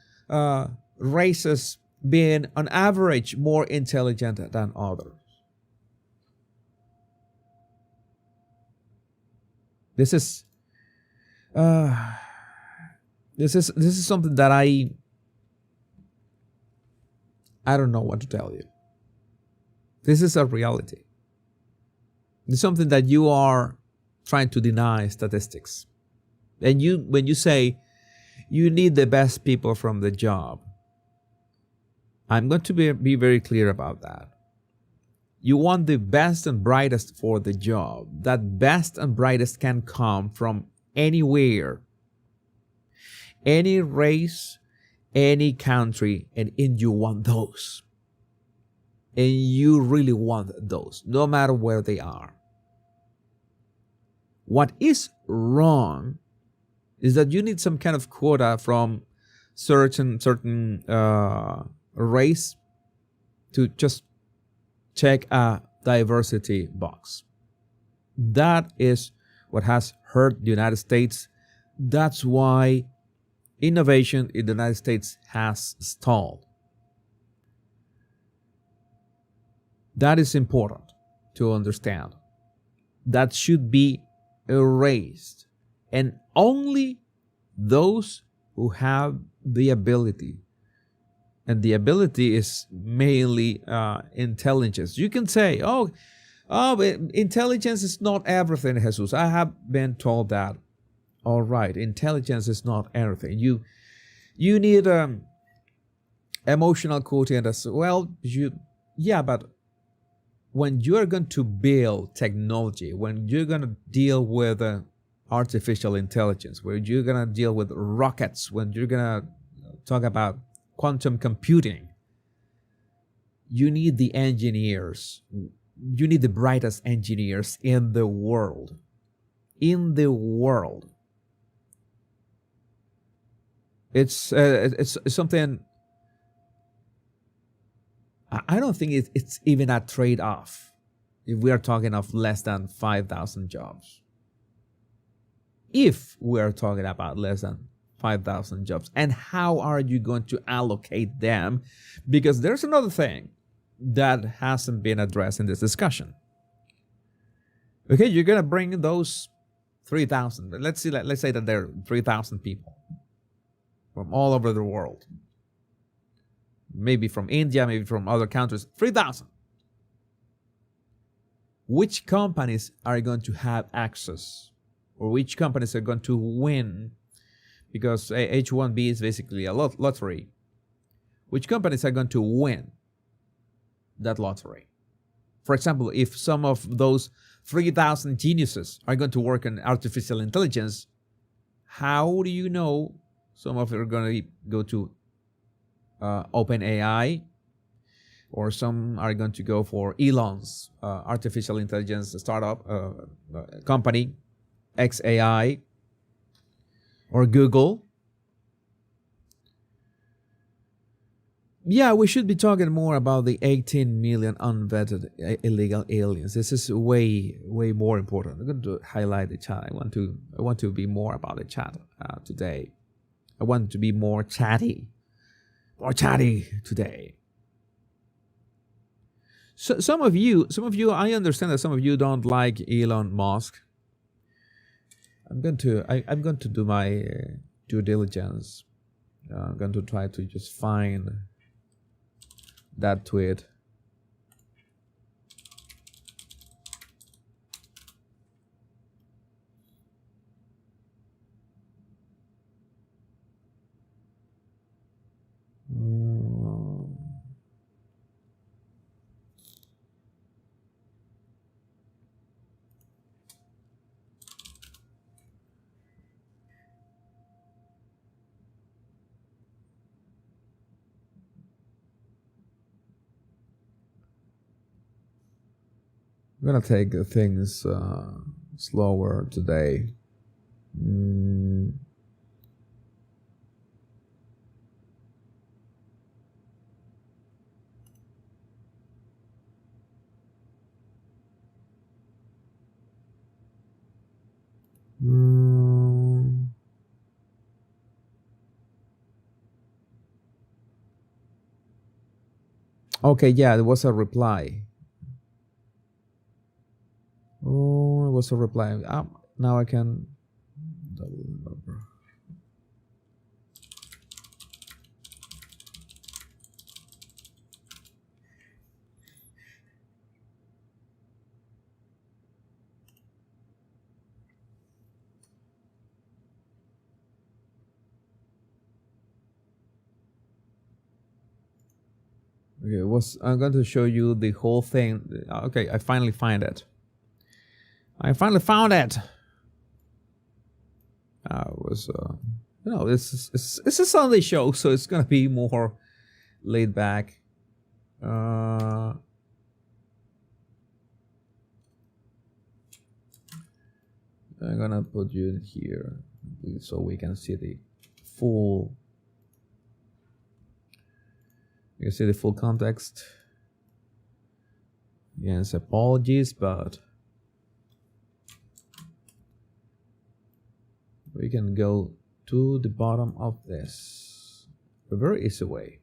races being on average more intelligent than others. This is something that I don't know what to tell you. This is a reality. It's something that you are trying to deny statistics. And when you say you need the best people from the job, I'm going to be very clear about that. You want the best and brightest for the job. That best and brightest can come from anywhere, any race, any country, and you want those. And you really want those, no matter where they are. What is wrong is that you need some kind of quota from certain race to just check a diversity box. That is what has hurt the United States. That's why innovation in the United States has stalled. That is important to understand. That should be erased. And only those who have the ability, and the ability is mainly intelligence. You can say, intelligence is not everything, Jesus. I have been told that all right, intelligence is not everything. You need emotional quotient as well. Yeah, but when you're going to build technology, when you're going to deal with artificial intelligence, when you're going to deal with rockets, when you're going to talk about quantum computing, you need the engineers. You need the brightest engineers in the world. In the world. It's something. I don't think it's even a trade-off if we are talking of less than 5,000 jobs. If we are talking about less than 5,000 jobs, and how are you going to allocate them? Because there's another thing that hasn't been addressed in this discussion. Okay, you're gonna bring those 3,000. Let's say that there are 3,000 people from all over the world. Maybe from India, maybe from other countries. 3,000. Which companies are going to have access, or which companies are going to win? Because H1B is basically a lottery. Which companies are going to win that lottery? For example, if some of those 3,000 geniuses are going to work in artificial intelligence, how do you know some of them are going to go to OpenAI, or some are going to go for Elon's artificial intelligence startup company, XAI, or Google? Yeah, we should be talking more about the 18 million unvetted illegal aliens. This is way more important. I'm going to highlight the chat. I want to be more about the chat today. I want to be more chatty today. So some of you, I understand that some of you don't like Elon Musk. I'm going to do my due diligence. I'm going to try to just find that tweet. I'm gonna take things slower today. Okay, yeah, there was a reply. Oh, it was a reply. Now I can double number. Okay, I'm going to show you the whole thing. Okay, I finally find it. I finally found it. It's a Sunday show, so it's gonna be more laid back. I'm gonna put you in here so we can see the full. You can see the full context. Yes, apologies, but we can go to the bottom of this a very easy way.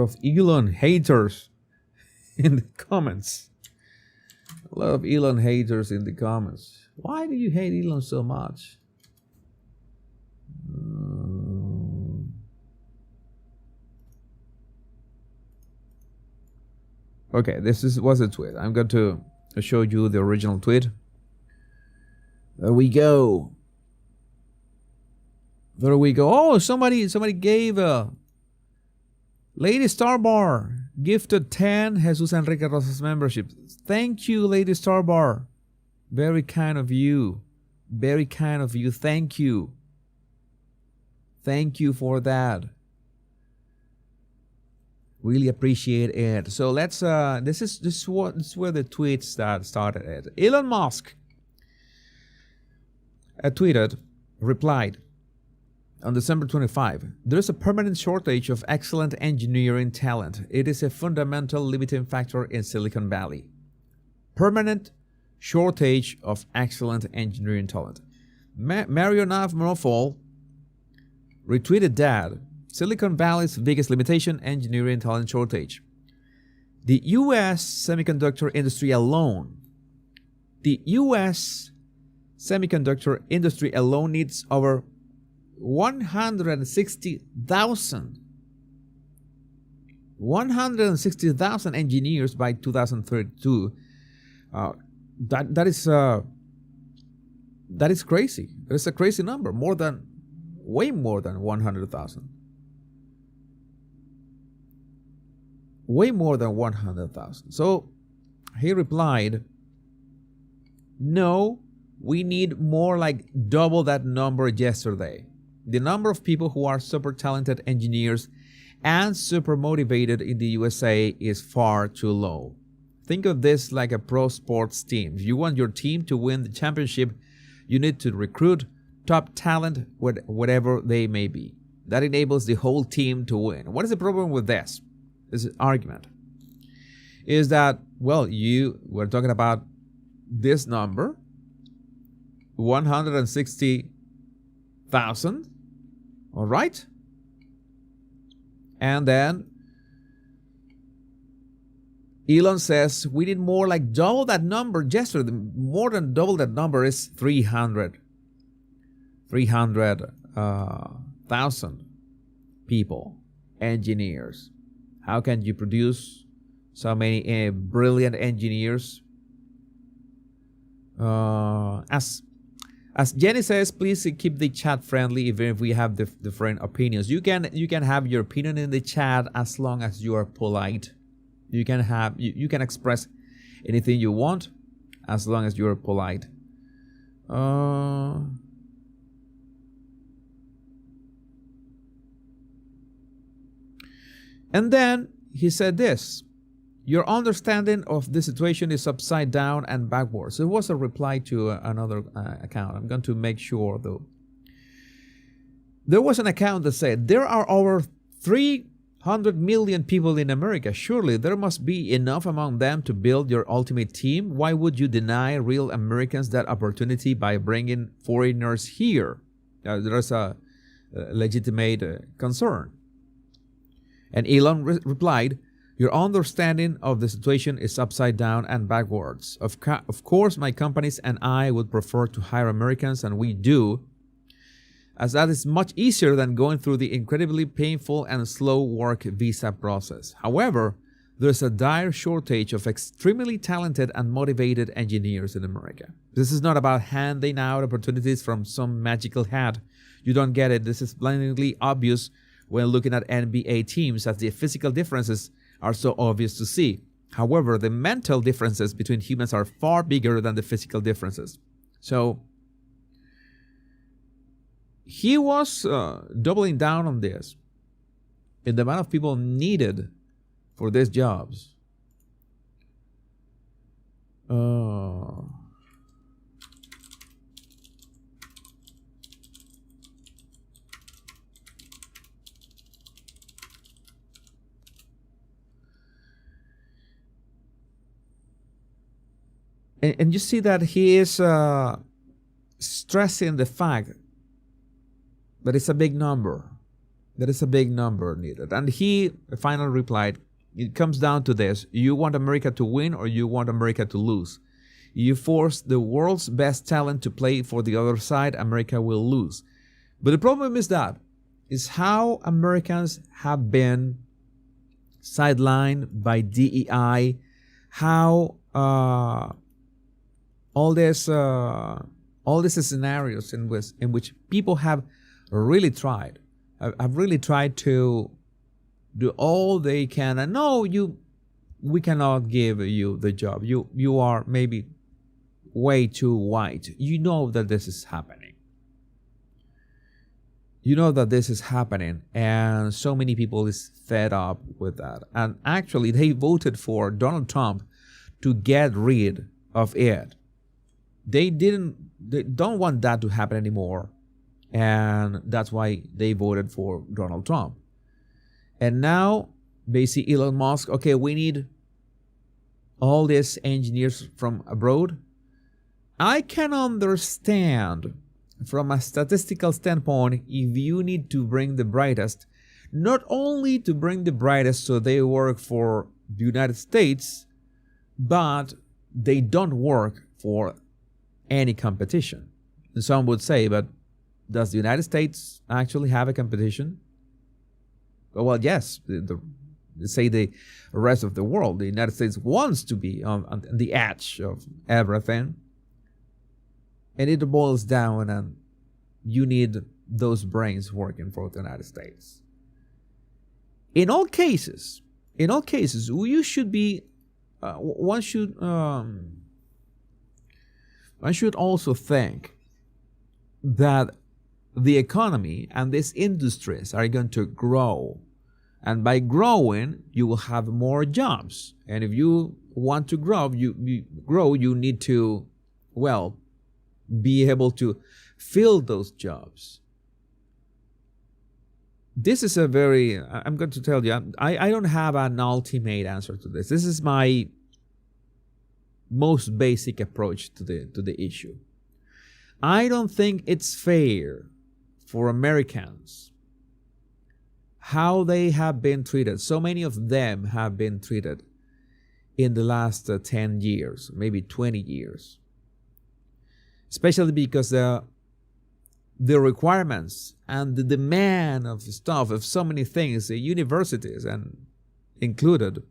of Elon haters in the comments. A lot of Elon haters in the comments. Why do you hate Elon so much? Okay, was a tweet. I'm going to show you the original tweet. There we go. There we go. Oh, somebody gave a Lady Starbar gifted 10 Jesus Enrique Rosas membership. Thank you, Lady Starbar. Very kind of you. Very kind of you. Thank you. Thank you for that. Really appreciate it. So let's this is where the tweet started at. Elon Musk replied on December 25, there is a permanent shortage of excellent engineering talent. It is a fundamental limiting factor in Silicon Valley. Permanent shortage of excellent engineering talent. Mario Navmonopol retweeted that Silicon Valley's biggest limitation, engineering talent shortage. The U.S. semiconductor industry alone needs over 160,000 engineers by 2032. That is crazy. That is a crazy number. Way more than 100,000. Way more than 100,000. So he replied, no, we need more like double that number yesterday. The number of people who are super talented engineers and super motivated in the USA is far too low. Think of this like a pro sports team. If you want your team to win the championship, you need to recruit top talent, whatever they may be. That enables the whole team to win. What is the problem with this? This argument is that, well, we're talking about this number, 160,000, all right? And then Elon says we need more like double that number yesterday. More than double that number is 300,000 people, engineers. How can you produce so many brilliant engineers? As Jenny says, please keep the chat friendly even if we have different opinions. You can have your opinion in the chat as long as you are polite. You can express anything you want as long as you are polite. And then he said this, your understanding of the situation is upside down and backwards. So it was a reply to another account. I'm going to make sure though. There was an account that said, there are over 300 million people in America. Surely there must be enough among them to build your ultimate team. Why would you deny real Americans that opportunity by bringing foreigners here? There's a legitimate concern. And Elon replied, your understanding of the situation is upside down and backwards. Of course, my companies and I would prefer to hire Americans, and we do, as that is much easier than going through the incredibly painful and slow work visa process. However, there's a dire shortage of extremely talented and motivated engineers in America. This is not about handing out opportunities from some magical hat. You don't get it. This is blindingly obvious when looking at NBA teams, as the physical differences are so obvious to see. However, the mental differences between humans are far bigger than the physical differences. So he was doubling down on this in the amount of people needed for these jobs. And you see that he is stressing the fact that it's a big number. There is a big number needed. And he finally replied, it comes down to this. You want America to win or you want America to lose? You force the world's best talent to play for the other side, America will lose. But the problem is how Americans have been sidelined by DEI, how all these scenarios in which people have really tried to do all they can, and no, we cannot give you the job. You are maybe way too white. You know that this is happening. And so many people is fed up with that. And actually, they voted for Donald Trump to get rid of it. They don't want that to happen anymore. And that's why they voted for Donald Trump. And now they see Elon Musk, okay, we need all these engineers from abroad. I can understand from a statistical standpoint if you need to bring the brightest, not only to bring the brightest so they work for the United States, but they don't work for any competition. And some would say, but does the United States actually have a competition? Well, yes, say the rest of the world. The United States wants to be on the edge of everything. And it boils down and you need those brains working for the United States. In all cases, you should be, one should also think that the economy and these industries are going to grow. And by growing, you will have more jobs. And if you want to grow, you need to, well, be able to fill those jobs. This is I'm going to tell you, I don't have an ultimate answer to this. This is my most basic approach to the issue. I don't think it's fair for Americans how they have been treated. So many of them have been treated in the last 10 years, maybe 20 years. Especially because the requirements and the demand of stuff, of so many things, the universities and included,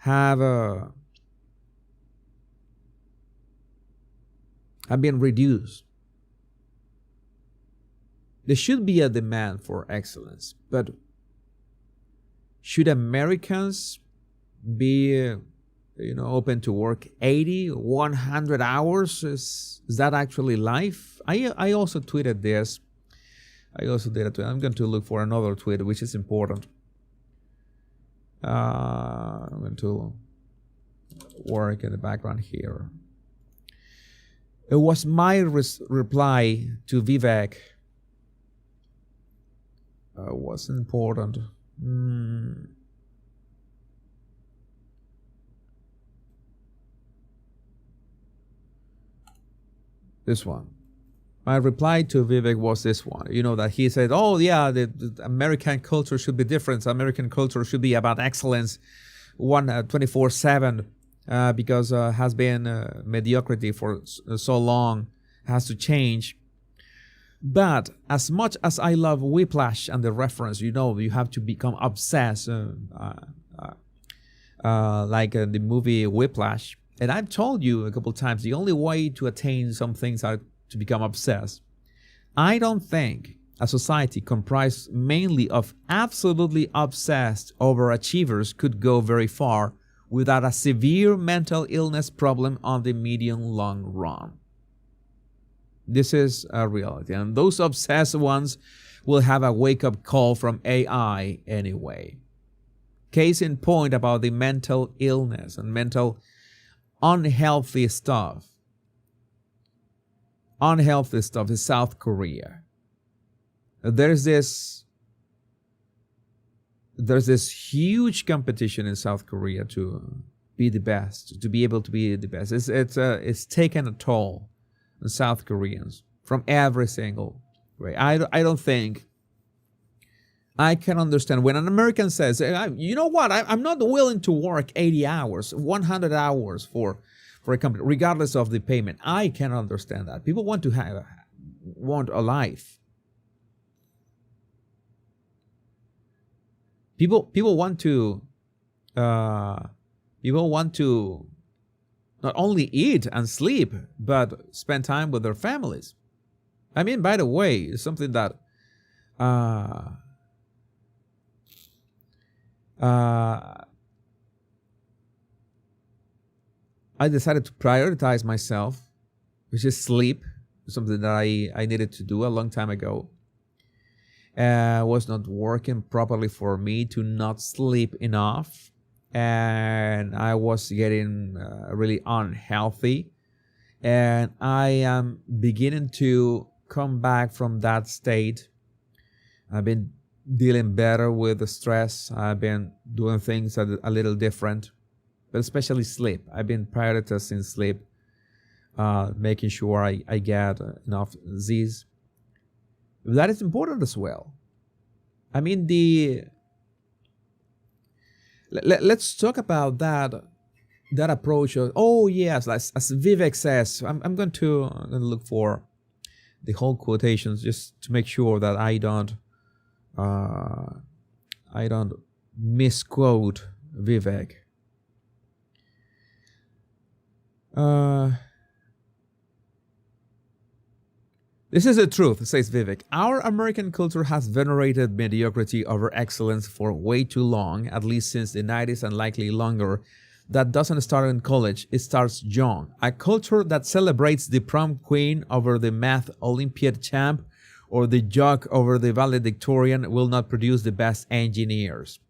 have been reduced. There should be a demand for excellence, but should Americans be open to work 80, 100 hours? Is that actually life? I also tweeted this. I also did a tweet. I'm going to look for another tweet, which is important. I'm going to work in the background here. It was my reply to Vivek. Was important. This one. My reply to Vivek was this one. That he said, oh yeah, the American culture should be different. American culture should be about excellence 24/7 because has been mediocrity for so long, has to change. But as much as I love Whiplash and the reference, you have to become obsessed, like the movie Whiplash. And I've told you a couple of times, the only way to attain some things are to become obsessed. I don't think a society comprised mainly of absolutely obsessed overachievers could go very far without a severe mental illness problem on the medium-long run. This is a reality. And those obsessed ones will have a wake-up call from AI anyway. Case in point about the mental illness and mental unhealthy stuff. Unhealthy stuff is South Korea. There's this huge competition in South Korea to be the best, to be able to be the best. It's taken a toll on South Koreans from every single way. I don't think I can understand when an American says, you know what, I'm not willing to work 80 hours, 100 hours for a company, regardless of the payment. I can understand that. People want to want a life. People want to not only eat and sleep, but spend time with their families. I mean, by the way, it's something that I decided to prioritize myself, which is sleep, something that I needed to do a long time ago. Was not working properly for me to not sleep enough, and I was getting really unhealthy, and I am beginning to come back from that state. I've been dealing better with the stress. I've been doing things a little different, but especially sleep. I've been prioritizing sleep, making sure I get enough Z's. That is important as well. I mean, let's talk about that approach of, oh yes, as Vivek says. I'm going to look for the whole quotations just to make sure that I don't misquote Vivek. This is the truth, says Vivek. Our American culture has venerated mediocrity over excellence for way too long, at least since the 90s and likely longer. That doesn't start in college, it starts young. A culture that celebrates the prom queen over the math Olympiad champ or the jock over the valedictorian will not produce the best engineers.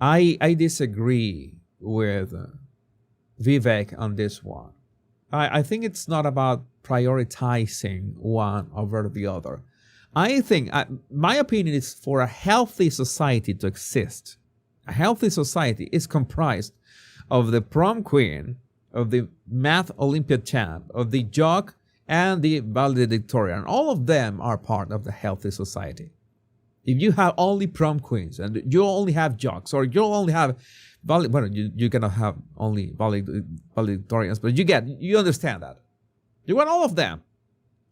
I disagree with Vivek on this one. I think it's not about prioritizing one over the other. I think, my opinion is, for a healthy society to exist, a healthy society is comprised of the prom queen, of the math Olympiad champ, of the jock, and the valedictorian. All of them are part of the healthy society. If you have only prom queens and you only have jocks, or you only have you cannot have only valedictorians, but you understand that. You want all of them.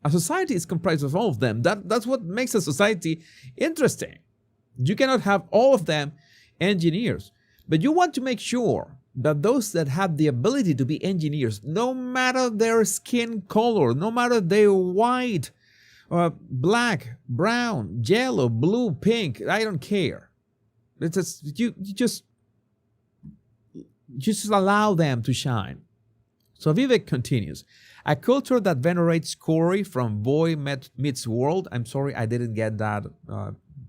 A society is comprised of all of them. That's what makes a society interesting. You cannot have all of them engineers, but you want to make sure that those that have the ability to be engineers, no matter their skin color, no matter they're white, black, brown, yellow, blue, pink, I don't care. It's you just allow them to shine. So Vivek continues, a culture that venerates Corey from Boy Meets World. I'm sorry, I didn't get that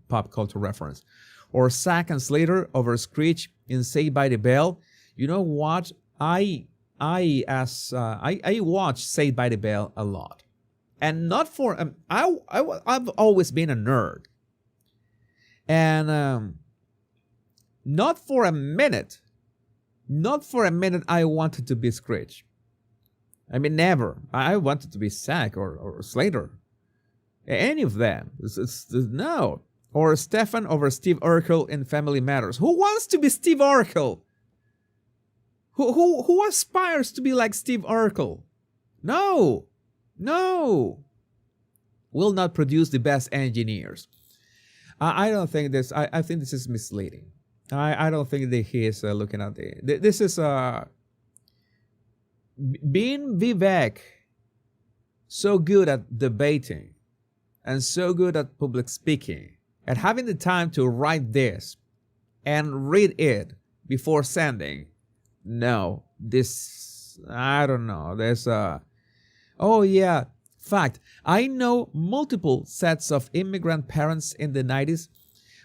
pop culture reference. Or Zack and Slater over Screech in Saved by the Bell. You know what? I watch Saved by the Bell a lot, and not for I've always been a nerd, and not for a minute I wanted to be Screech. I mean, never. I wanted to be Zack or Slater, any of them. No. Or Stefan over Steve Urkel in Family Matters. Who wants to be Steve Urkel? Who aspires to be like Steve Urkel? No. Will not produce the best engineers. I don't think this. I think this is misleading. I don't think that he is looking at this is being Vivek so good at debating and so good at public speaking and having the time to write this and read it before sending. No, this, I don't know. There's oh yeah. Fact, I know multiple sets of immigrant parents in the 90s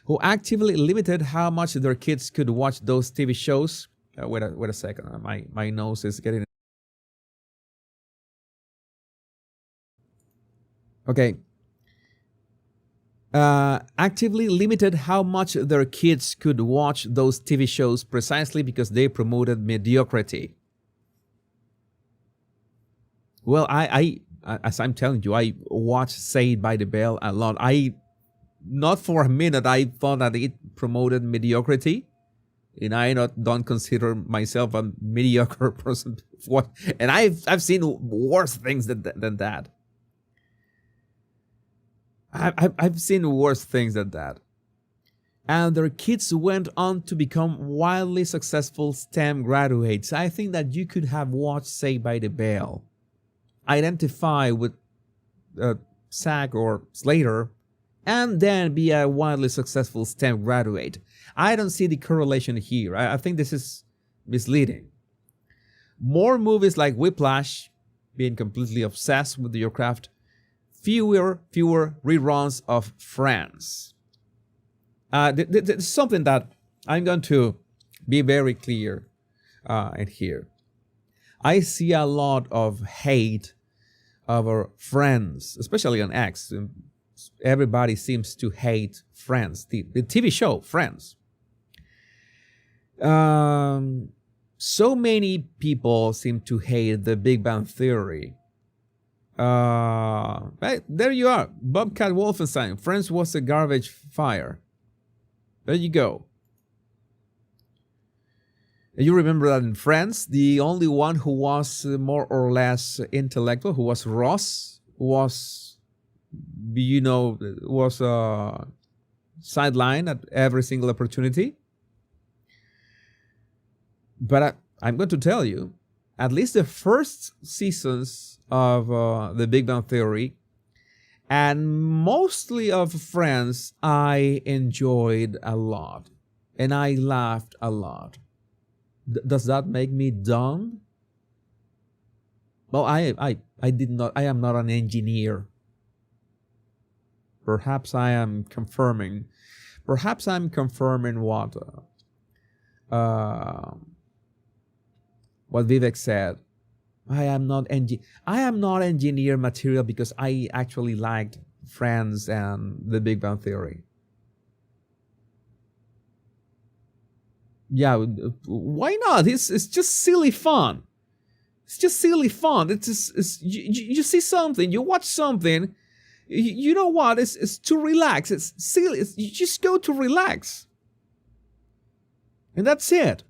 who actively limited how much their kids could watch those TV shows. Wait a second. My nose is getting... Okay. Actively limited how much their kids could watch those TV shows precisely because they promoted mediocrity. Well, I as I'm telling you, I watch Saved by the Bell a lot. not for a minute I thought that it promoted mediocrity, and I don't consider myself a mediocre person. And I've seen worse things than that. I've seen worse things than that. And their kids went on to become wildly successful STEM graduates. I think that you could have watched Saved by the Bell, identify with Zach or Slater, and then be a wildly successful STEM graduate. I don't see the correlation here. I think this is misleading. More movies like Whiplash, being completely obsessed with your craft. Fewer reruns of Friends. There's something that I'm going to be very clear in here. I see a lot of hate over Friends, especially on X. Everybody seems to hate Friends, the TV show Friends. So many people seem to hate the Big Bang Theory. Right, there you are. Bobcat Wolfenstein. Friends was a garbage fire. There you go. And you remember that in Friends, the only one who was more or less intellectual, who was Ross, was sidelined at every single opportunity. But I'm going to tell you, at least the first seasons of the Big Bang Theory and mostly of Friends, I enjoyed a lot. And I laughed a lot. Does that make me dumb? Well, I am not an engineer. Perhaps I'm confirming what Vivek said. I am not engineer material because I actually liked Friends and the Big Bang Theory. Yeah, why not? It's just silly fun. It's just silly fun. You see something, you watch something. You know what? It's to relax. It's silly. You just go to relax, and that's it.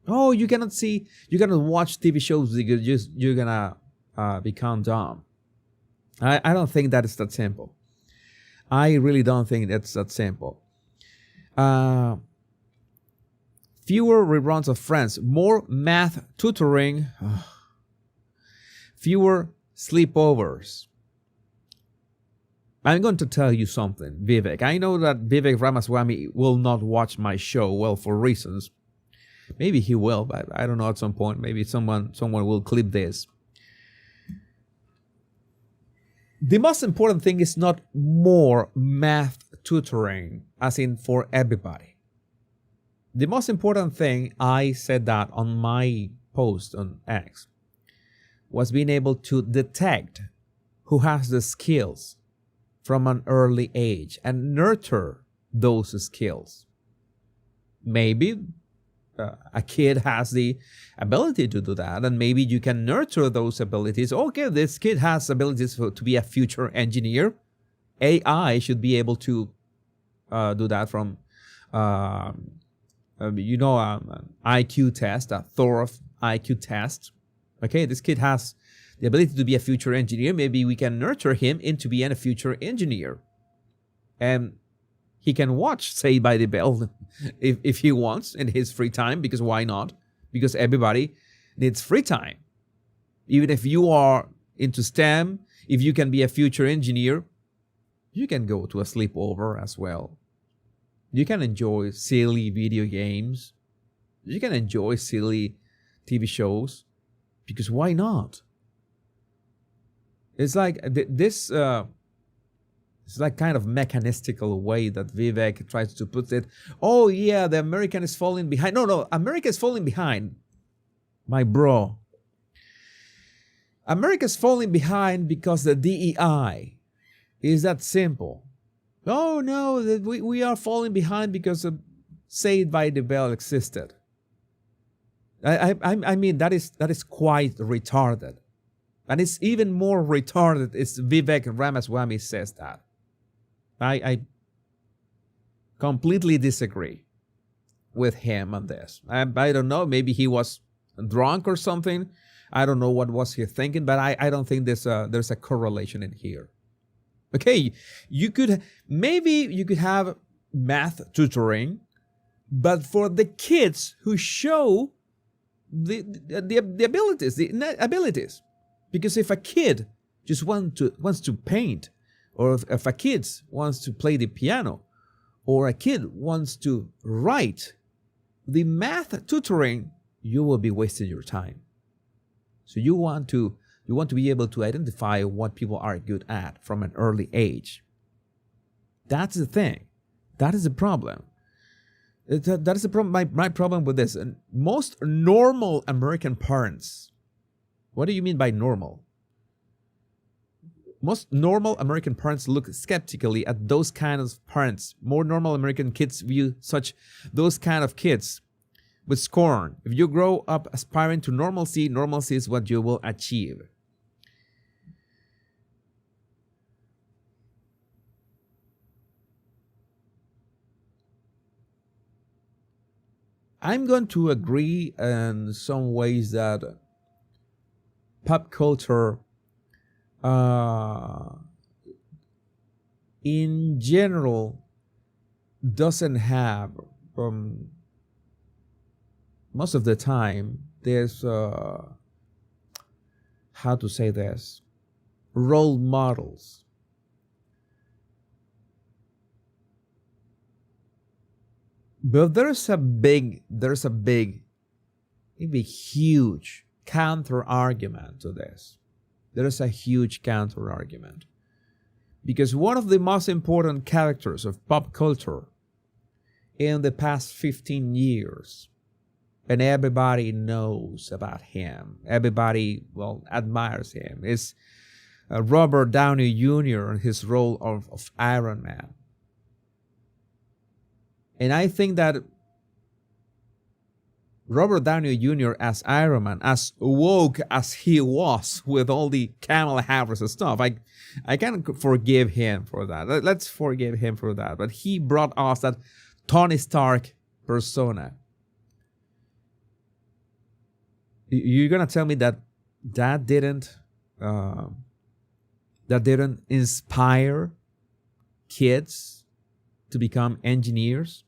Oh, you cannot watch TV shows because you're gonna become dumb. I don't think that is that simple. I really don't think that's that simple. Fewer reruns of Friends, more math tutoring, fewer sleepovers. I'm going to tell you something, Vivek. I know that Vivek Ramaswamy will not watch my show, well, for reasons. Maybe he will, but I don't know, at some point. Maybe someone will clip this. The most important thing is not more math tutoring, as in for everybody. The most important thing, I said that on my post on X, was being able to detect who has the skills from an early age and nurture those skills. Maybe a kid has the ability to do that, and maybe you can nurture those abilities. Okay, this kid has abilities to be a future engineer. AI should be able to do that from, an IQ test, a thorough IQ test. Okay, this kid has the ability to be a future engineer. Maybe we can nurture him into being a future engineer. And he can watch Saved by the Bell if he wants in his free time, because why not? Because everybody needs free time. Even if you are into STEM, if you can be a future engineer, you can go to a sleepover as well. You can enjoy silly video games. You can enjoy silly TV shows, because why not? It's like this. It's like kind of mechanistical way that Vivek tries to put it. Oh yeah, the American is falling behind. No, America is falling behind. My bro. America is falling behind because the DEI is that simple. Oh no, we are falling behind because of Saved by the Bell existed. I mean that is quite retarded. And it's even more retarded if Vivek Ramaswamy says that. I completely disagree with him on this. I don't know, maybe he was drunk or something. I don't know what was he thinking, but I don't think there's a correlation in here. Okay, you could have math tutoring, but for the kids who show the abilities. Because if a kid just wants to paint, or if a kid wants to play the piano, or a kid wants to write, the math tutoring, you will be wasting your time. So you want to be able to identify what people are good at from an early age. That's the thing. That is the problem. That is the problem. My problem with this. And most normal American parents. What do you mean by normal? Most normal American parents look skeptically at those kind of parents. More normal American kids view those kind of kids with scorn. If you grow up aspiring to normalcy, normalcy is what you will achieve. I'm going to agree in some ways that pop culture in general doesn't have, most of the time, there's how to say this, role models. But there's a big, maybe huge counter argument to this. There is a huge counter argument. Because one of the most important characters of pop culture in the past 15 years, and everybody knows about him, everybody, admires him, is Robert Downey Jr. in his role of Iron Man. And I think that Robert Downey Jr. as Iron Man, as woke as he was with all the Kamala Harris stuff, I can forgive him for that. Let's forgive him for that. But he brought us that Tony Stark persona. You're gonna tell me that didn't inspire kids to become engineers?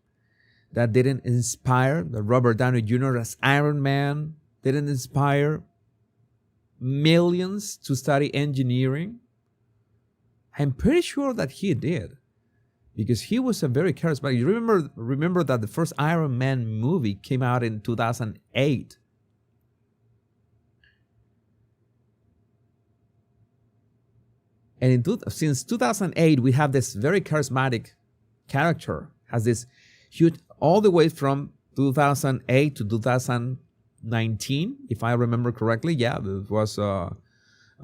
That didn't inspire the Robert Downey Jr. as Iron Man? Didn't inspire millions to study engineering? I'm pretty sure that he did, because he was a very charismatic. You remember that the first Iron Man movie came out in 2008. And since 2008, we have this very charismatic character, has this huge, all the way from 2008 to 2019, if I remember correctly. Yeah, it was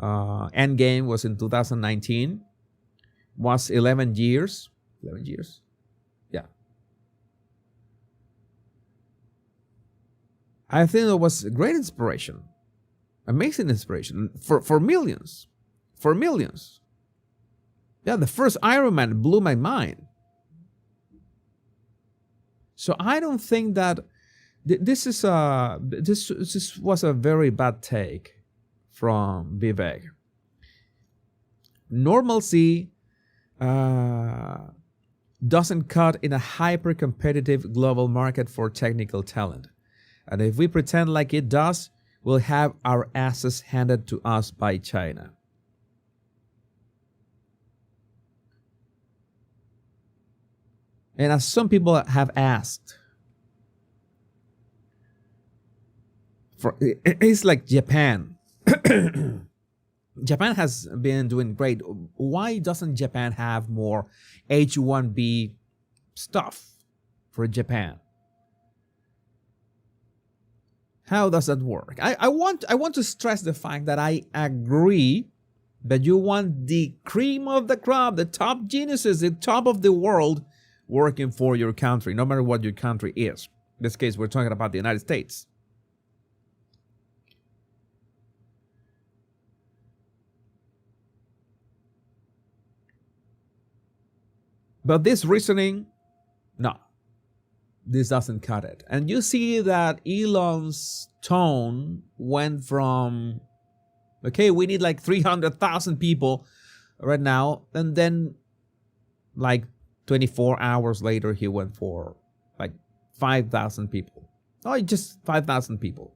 Endgame was in 2019. Was 11 years. 11 years? Yeah. I think it was a great inspiration. Amazing inspiration for millions. For millions. Yeah, the first Iron Man blew my mind. So I don't think that this was a very bad take from Vivek. Normalcy doesn't cut in a hyper-competitive global market for technical talent. And if we pretend like it does, we'll have our asses handed to us by China. And as some people have asked, it's like Japan. Japan has been doing great. Why doesn't Japan have more H1B stuff for Japan? How does that work? I want to stress the fact that I agree that you want the cream of the crop, the top geniuses, the top of the world working for your country, no matter what your country is. In this case, we're talking about the United States. But this reasoning this doesn't cut it. And you see that Elon's tone went from, okay, we need like 300,000 people right now, and then like 24 hours later he went for like 5,000 people. Oh, just 5,000 people.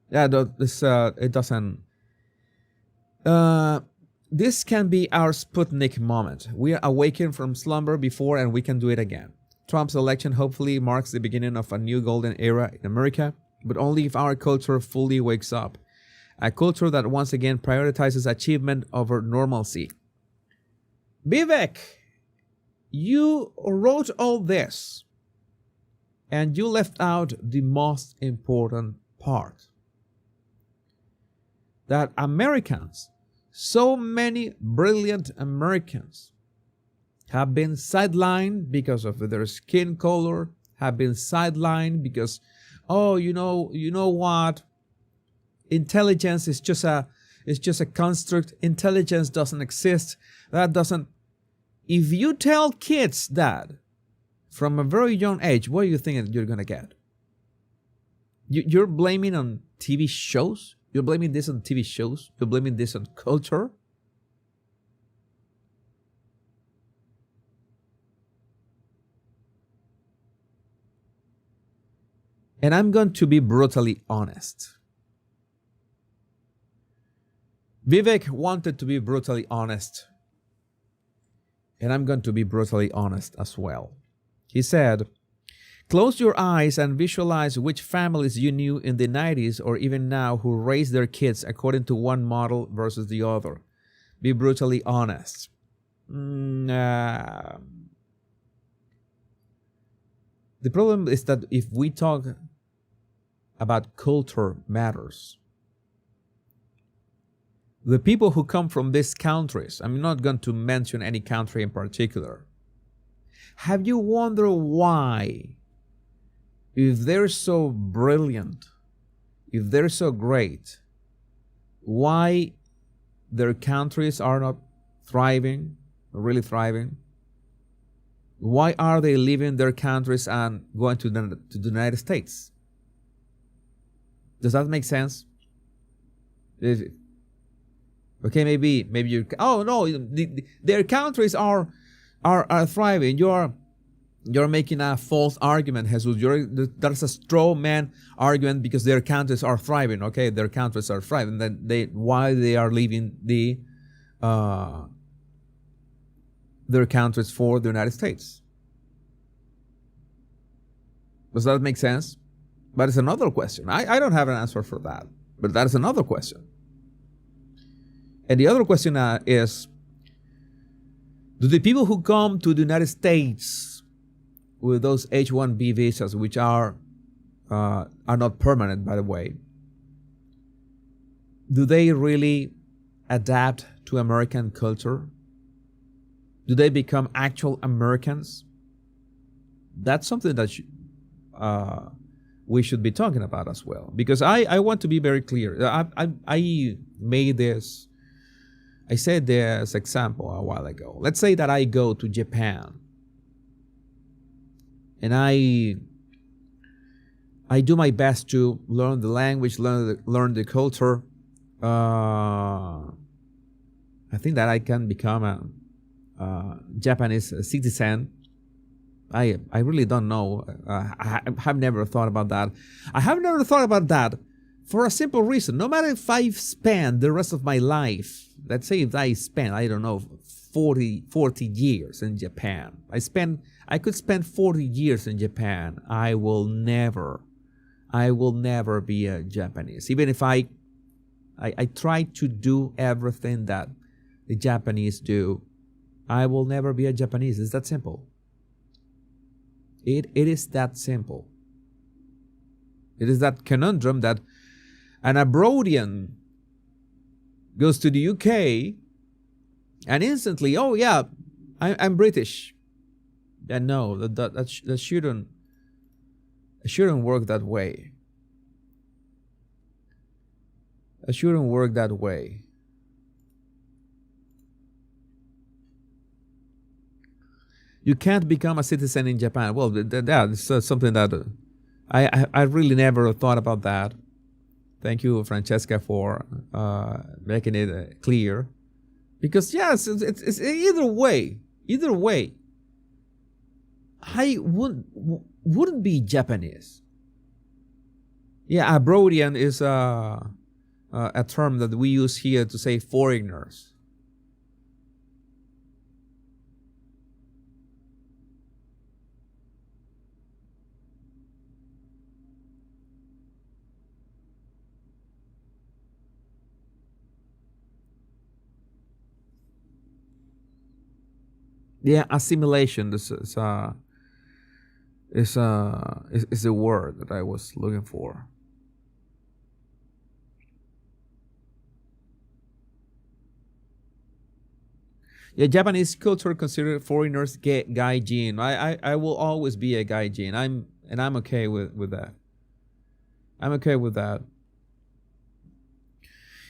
Yeah, this it doesn't. This can be our Sputnik moment. We are awakened from slumber before, and we can do it again. Trump's election hopefully marks the beginning of a new golden era in America, but only if our culture fully wakes up. A culture that once again prioritizes achievement over normalcy. Vivek, you wrote all this, and you left out the most important part. That Americans, so many brilliant Americans, have been sidelined because of their skin color, have been sidelined because, oh, you know what? Intelligence is just a construct. Intelligence doesn't exist. That doesn't. If you tell kids that from a very young age, what do you think you're gonna get? You're blaming on TV shows? You're blaming this on TV shows? You're blaming this on culture? And I'm going to be brutally honest. Vivek wanted to be brutally honest. And I'm going to be brutally honest as well. He said, close your eyes and visualize which families you knew in the 90s or even now who raise their kids according to one model versus the other. Be brutally honest. The problem is that if we talk about culture matters, the people who come from these countries, I'm not going to mention any country in particular, have you wondered why, if they're so brilliant, if they're so great, why their countries are not thriving, really thriving? Why are they leaving their countries and going to the United States? Does that make sense? Okay, maybe you. Oh no, their countries are thriving. You're making a false argument, Jesus. That's a straw man argument because their countries are thriving. Okay, their countries are thriving. Then why they are leaving their countries for the United States? Does that make sense? But it's another question. I don't have an answer for that. But that is another question. And the other question is, do the people who come to the United States with those H1B visas, which are not permanent, by the way, do they really adapt to American culture? Do they become actual Americans? That's something that we should be talking about as well. Because I want to be very clear. I made this. I said this example a while ago. Let's say that I go to Japan and I do my best to learn the language, learn the culture. I think that I can become a Japanese citizen. I really don't know. I have never thought about that. I have never thought about that for a simple reason. No matter if I spend the rest of my life, let's say if I spend, I don't know, 40 years in Japan. I could spend 40 years in Japan. I will never be a Japanese. Even if I try to do everything that the Japanese do, I will never be a Japanese. It's that simple. It is that simple. It is that conundrum that an Abroadian goes to the UK and instantly, oh yeah, I'm British. And no, that shouldn't work that way. It shouldn't work that way. You can't become a citizen in Japan. Well, that's something that I really never thought about that. Thank you, Francesca, for making it clear. Because yes, it's either way. Either way, I wouldn't be Japanese. Yeah, abroadian is a term that we use here to say foreigners. Yeah, assimilation is the word that I was looking for. Yeah, Japanese culture considered foreigners gaijin. I will always be a gaijin. I'm okay with that. I'm okay with that.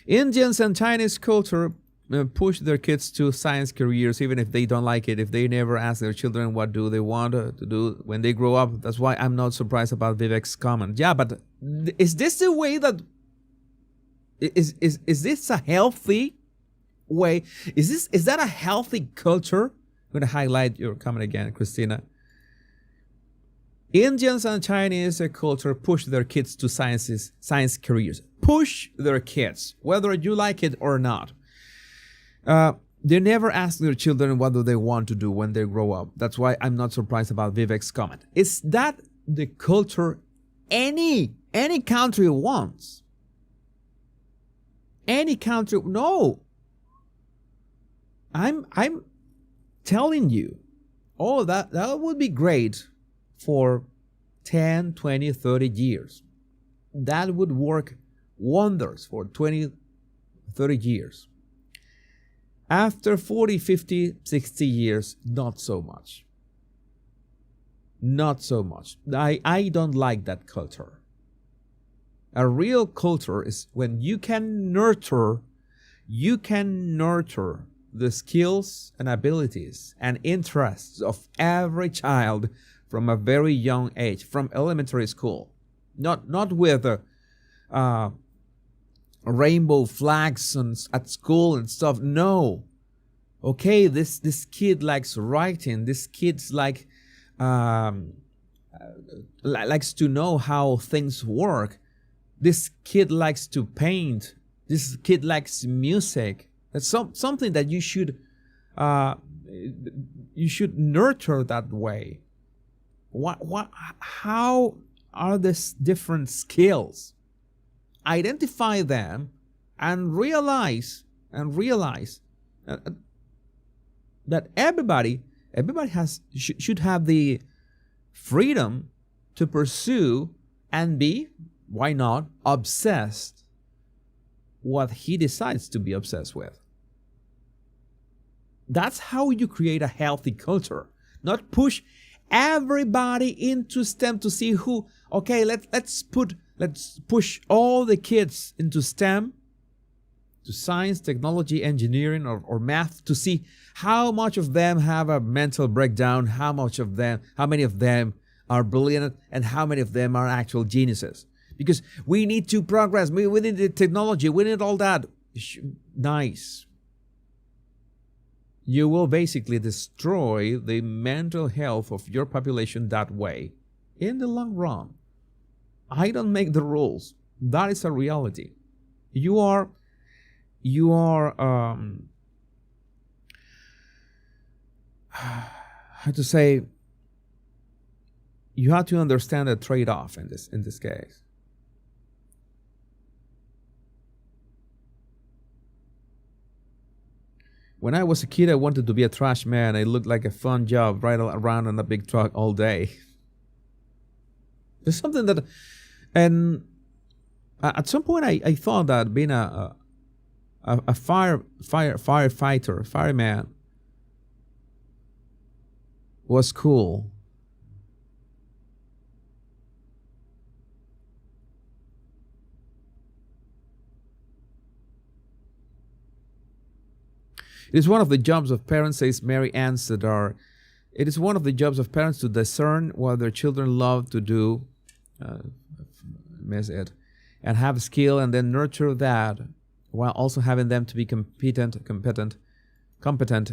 Indians and Chinese culture push their kids to science careers even if they don't like it, if they never ask their children what do they want to do when they grow up. That's why I'm not surprised about Vivek's comment. Yeah, but is this the way that is this a healthy way? Is that a healthy culture? I'm going to highlight your comment again, Christina. Indians and Chinese culture push their kids to science careers. Push their kids, whether you like it or not. They never ask their children what do they want to do when they grow up. That's why I'm not surprised about Vivek's comment. Is that the culture any country wants? Any country? No. I'm telling you, that would be great for 10, 20, 30 years. That would work wonders for 20, 30 years. After 40, 50, 60 years, not so much. Not so much. I don't like that culture. A real culture is when you can nurture the skills and abilities and interests of every child from a very young age, from elementary school. Not with rainbow flags at school and stuff. No. Okay, this kid likes writing. This kid's likes to know how things work. This kid likes to paint. This kid likes music. That's something that you should nurture that way. How are these different skills? Identify them and realize that everybody should have the freedom to pursue and be, why not, obsessed what he decides to be obsessed with. That's how you create a healthy culture. Not push everybody into STEM to see who. Okay, let's push all the kids into STEM, to science, technology, engineering, or math, to see how much of them have a mental breakdown, how many of them are brilliant, and how many of them are actual geniuses. Because we need to progress. We need the technology. We need all that. Nice. You will basically destroy the mental health of your population that way in the long run. I don't make the rules. That is a reality. You are how to say, you have to understand the trade-off in this case. When I was a kid, I wanted to be a trash man. It looked like a fun job, right around in a big truck all day. There's something that, and at some point I thought that being a fireman was cool. It is one of the jobs of parents, says Mary Ann Sadar. It is one of the jobs of parents to discern what their children love to do, miss it, and have skill, and then nurture that, while also having them to be competent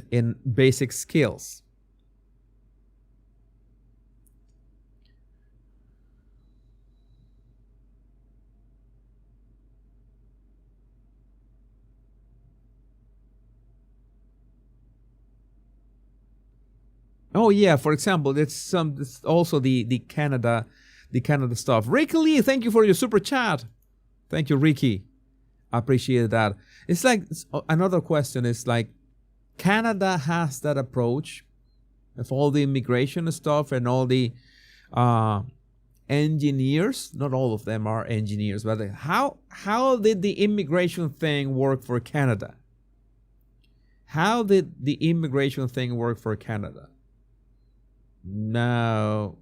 in basic skills. Oh yeah, for example, it's also the Canada stuff. Ricky Lee, thank you for your super chat. Thank you, Ricky. I appreciate that. It's like another question is like, Canada has that approach of all the immigration stuff and all the engineers. Not all of them are engineers, but how did the immigration thing work for Canada? How did the immigration thing work for Canada? No.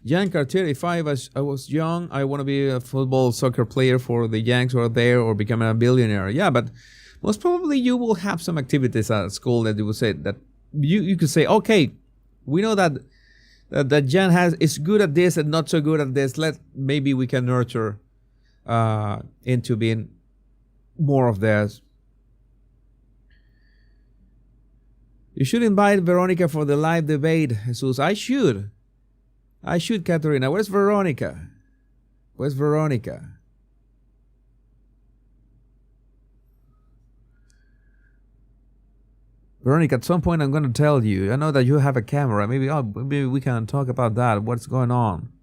Jan Cartier, if I was young, I want to be a soccer player for the Yanks or there, or become a billionaire. Yeah, but most probably you will have some activities at school that you will say that you could say, okay, we know that Jan is good at this and not so good at this. Maybe we can nurture into being more of this. You should invite Veronica for the live debate, Jesus. I should, Katerina. Where's Veronica? Veronica, at some point I'm going to tell you. I know that you have a camera. Maybe we can talk about that. What's going on?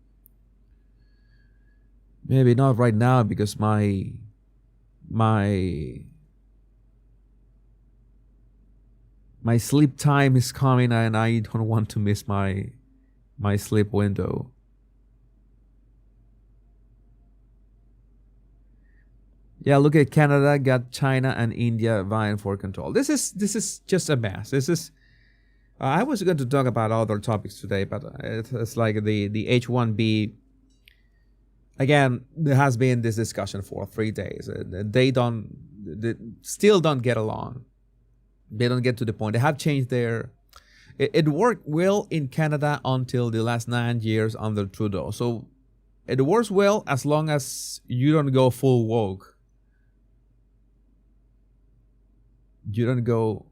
Maybe not right now, because my sleep time is coming, and I don't want to miss my sleep window. Yeah, look at Canada, got China and India vying for control. This is just a mess. This is. I was going to talk about other topics today, but it's like the H1B. Again, there has been this discussion for 3 days. They still don't get along. They don't get to the point. They have changed their. It worked well in Canada until the last 9 years under Trudeau. So it works well as long as you don't go full woke. You don't go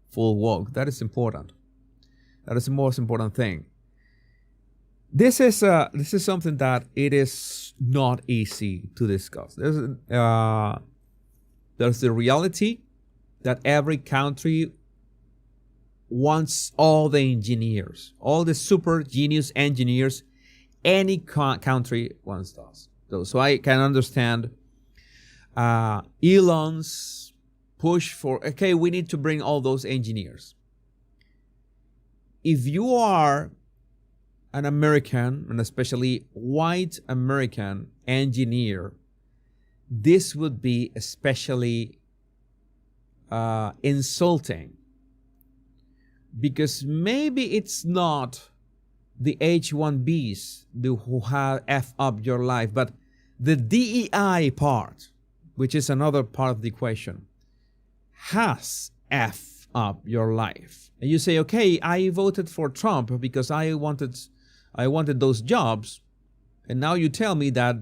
full woke. That is important. That is the most important thing. This is something that it is not easy to discuss. There's the reality that every country wants all the engineers, all the super genius engineers. Any country wants those. So I can understand Elon's push for, okay, we need to bring all those engineers. If you are an American, and especially white American engineer, this would be especially insulting, because maybe it's not the H1Bs who have F up your life, but the DEI part, which is another part of the equation, has F up your life. And you say, okay, I voted for Trump because I wanted those jobs, and now you tell me that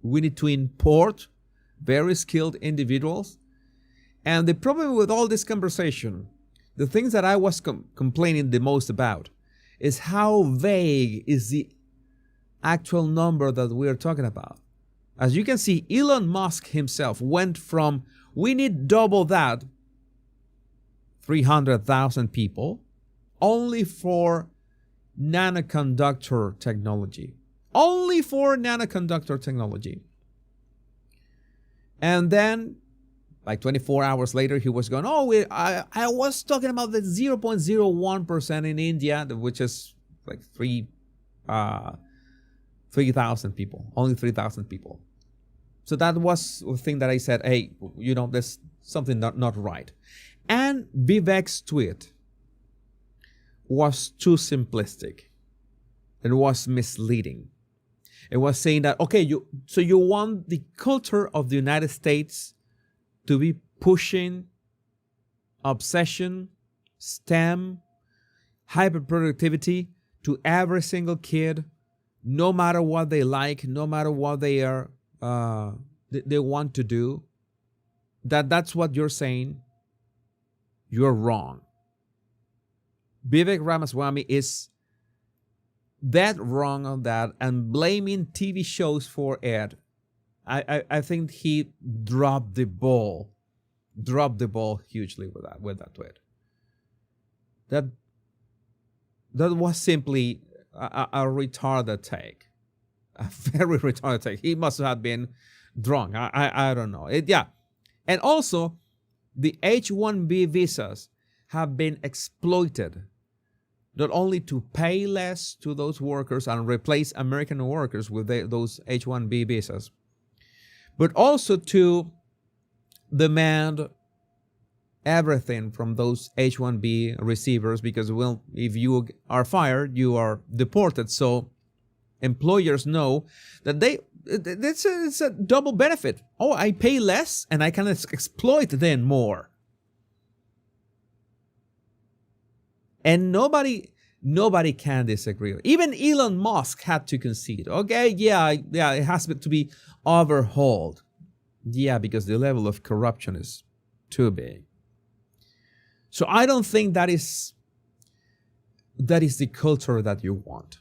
we need to import very skilled individuals. And the problem with all this conversation, the things that I was complaining the most about, is how vague is the actual number that we are talking about. As you can see, Elon Musk himself went from, we need double that, 300,000 people, only for nanoconductor technology. Only for nanoconductor technology. And then, like 24 hours later, he was going, I was talking about the 0.01% in India, which is like 3,000 people, only 3,000 people. So that was the thing that I said, hey, there's something not right. And Vivek's tweet was too simplistic. It was misleading. It was saying that, okay, you want the culture of the United States to be pushing obsession, STEM, hyperproductivity to every single kid, no matter what they like, no matter what they are, they want to do. That's what you're saying. You're wrong. Vivek Ramaswamy is that wrong on that, and blaming TV shows for it. I think he dropped the ball hugely with that tweet. That was simply a retarded take, a very retarded take. He must have been drunk. I don't know. And also, the H1B visas have been exploited, not only to pay less to those workers and replace American workers with those H1B visas, but also to demand everything from those H1B receivers, because, well, if you are fired, you are deported. So employers know that it's a double benefit. Oh, I pay less and I can exploit then more. And nobody can disagree. Even Elon Musk had to concede. Okay, yeah, it has to be overhauled. Yeah, because the level of corruption is too big. So I don't think that is the culture that you want.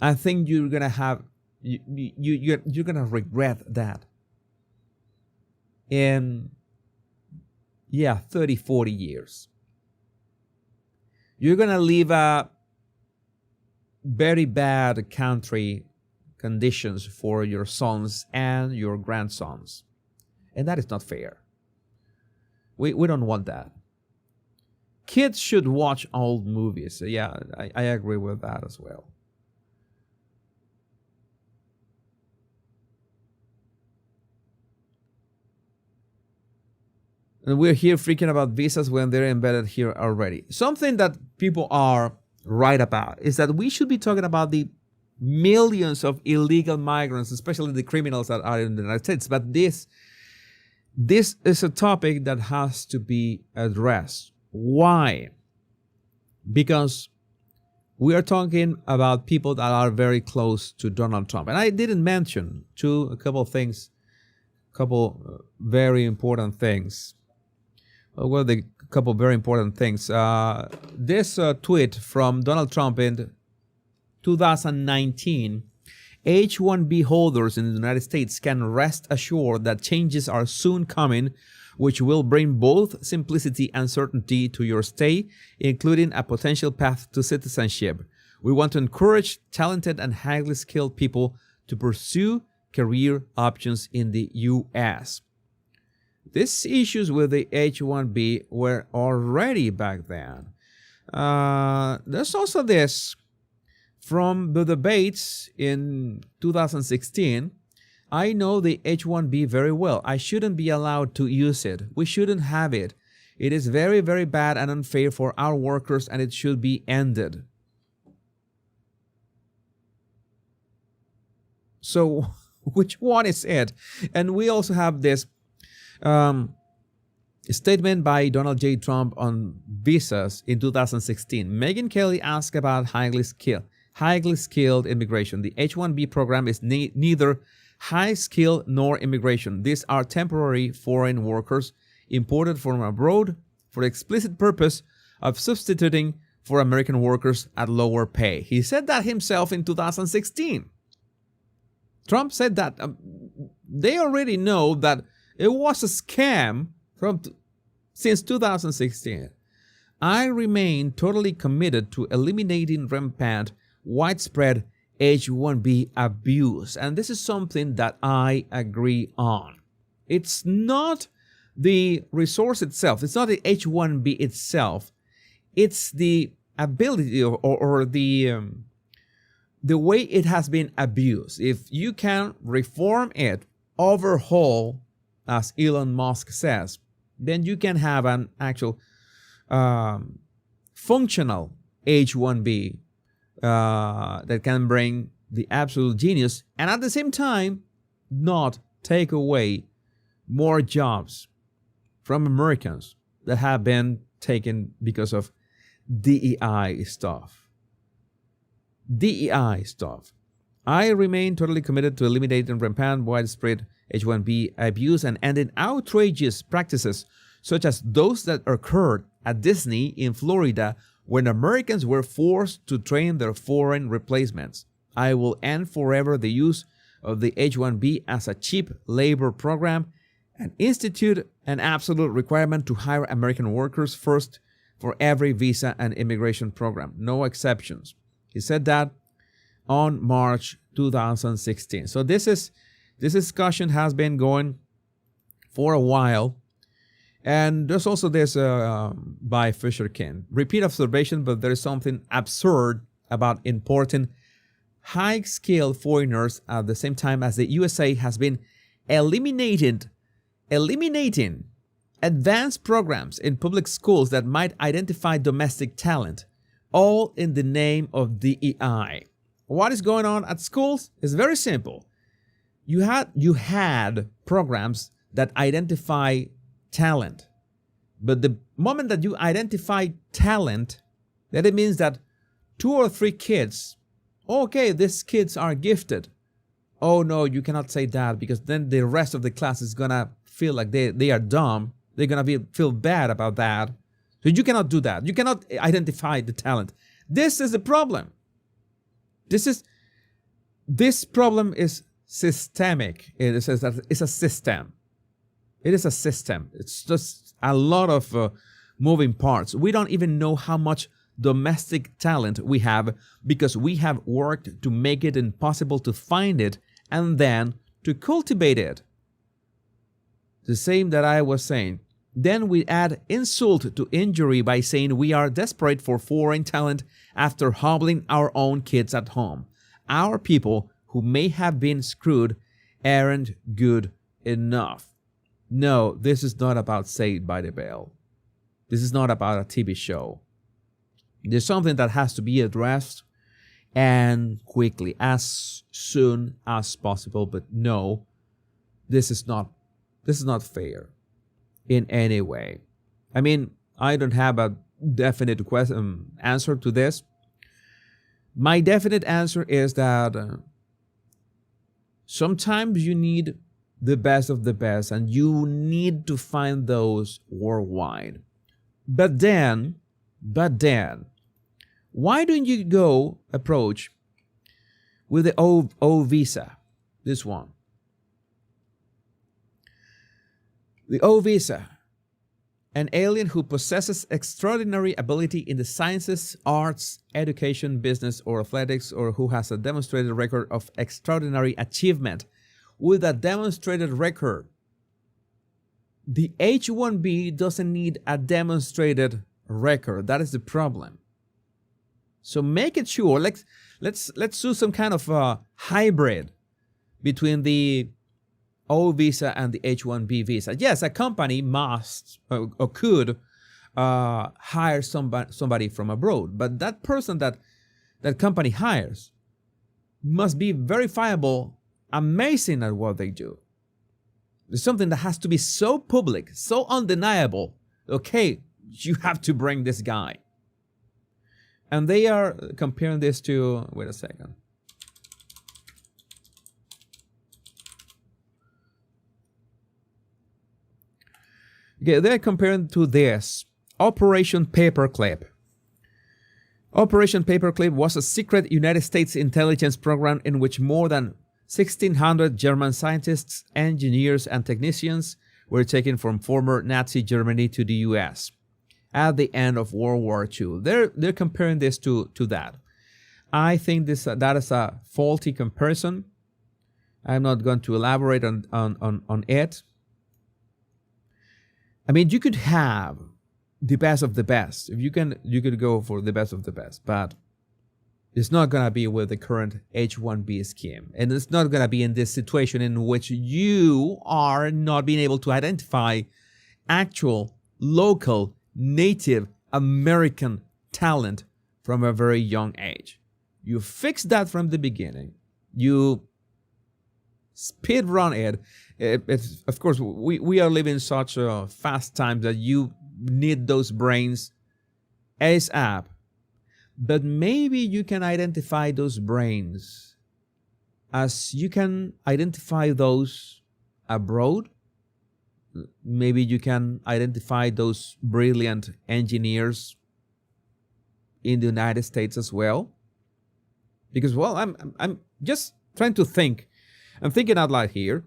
I think you're gonna have you're gonna regret that in 30, 40 years. You're gonna leave a very bad country conditions for your sons and your grandsons, and that is not fair. We don't want that. Kids should watch old movies. Yeah, I agree with that as well. And we're here freaking about visas when they're embedded here already. Something that people are right about is that we should be talking about the millions of illegal migrants, especially the criminals that are in the United States. But this is a topic that has to be addressed. Why? Because we are talking about people that are very close to Donald Trump. And I didn't mention a couple very important things. Well, the couple very important things. This tweet from Donald Trump in 2019, H1B holders in the United States can rest assured that changes are soon coming, which will bring both simplicity and certainty to your stay, including a potential path to citizenship. We want to encourage talented and highly skilled people to pursue career options in the U.S. These issues with the H1B were already back then. There's also this from the debates in 2016. I know the H1B very well. I shouldn't be allowed to use it. We shouldn't have it. It is very, very bad and unfair for our workers, and it should be ended. So, which one is it? And we also have this statement by Donald J. Trump on visas in 2016. Megyn Kelly asked about highly skilled immigration. The H-1B program is neither high skill nor immigration. These are temporary foreign workers imported from abroad for the explicit purpose of substituting for American workers at lower pay. He said that himself in 2016. Trump said that they already know that it was a scam since 2016. I remain totally committed to eliminating rampant, widespread H-1B abuse. And this is something that I agree on. It's not the resource itself. It's not the H-1B itself. It's the ability or the way it has been abused. If you can reform it, overhaul, as Elon Musk says, then you can have an actual functional H-1B that can bring the absolute genius, and at the same time not take away more jobs from Americans that have been taken because of DEI stuff. DEI stuff. I remain totally committed to eliminating rampant widespread H1B abuse and ending outrageous practices such as those that occurred at Disney in Florida when Americans were forced to train their foreign replacements. I will end forever the use of the H1B as a cheap labor program and institute an absolute requirement to hire American workers first for every visa and immigration program, no exceptions. He said that on March 2016. So this discussion has been going for a while. And there's also this by Fisher King. Repeat observation, but there is something absurd about importing high-skilled foreigners at the same time as the USA has been eliminating advanced programs in public schools that might identify domestic talent, all in the name of DEI. What is going on at schools is very simple. You had programs that identify talent, but the moment that you identify talent, that it means that 2 or 3 kids, okay, these kids are gifted. Oh no, you cannot say that, because then the rest of the class is gonna feel like they are dumb. They're gonna feel bad about that. So you cannot do that. You cannot identify the talent. This is the problem. This problem is systemic. It says that it's a system. It is a system. It's just a lot of moving parts. We don't even know how much domestic talent we have because we have worked to make it impossible to find it and then to cultivate it. The same that I was saying. Then we add insult to injury by saying we are desperate for foreign talent after hobbling our own kids at home. Our people who may have been screwed aren't good enough. No, this is not about Saved by the Bell. This is not about a TV show. There's something that has to be addressed and quickly, as soon as possible. But no, this is not fair in any way. I mean, I don't have a definite answer to this. My definite answer is that sometimes you need the best of the best, and you need to find those worldwide. But then, why don't you go approach with the O visa? This one. The O visa. An alien who possesses extraordinary ability in the sciences, arts, education, business, or athletics, or who has a demonstrated record of extraordinary achievement. With a demonstrated record. The H1B doesn't need a demonstrated record. That is the problem. So make it sure. Let's do some kind of hybrid between the O visa and the H1B visa. Yes, a company must or could hire somebody from abroad, but that person that company hires must be verifiable, amazing at what they do. It's something that has to be so public, so undeniable. Okay, you have to bring this guy. And they are comparing this to, wait a second. Okay, they're comparing to this Operation Paperclip. Operation Paperclip was a secret United States intelligence program in which more than 1,600 German scientists, engineers, and technicians were taken from former Nazi Germany to the US at the end of World War II. They're comparing this to that. I think that is a faulty comparison. I'm not going to elaborate on it. I mean, you could have the best of the best. If you could go for the best of the best, but it's not going to be with the current H1B scheme. And it's not going to be in this situation in which you are not being able to identify actual, local, native American talent from a very young age. You fix that from the beginning. You speed run it. Of course, we are living such a fast time that you need those brains ASAP. But maybe you can identify those brains as you can identify those abroad. Maybe you can identify those brilliant engineers in the United States as well. Because, well, I'm just trying to think. I'm thinking out loud here.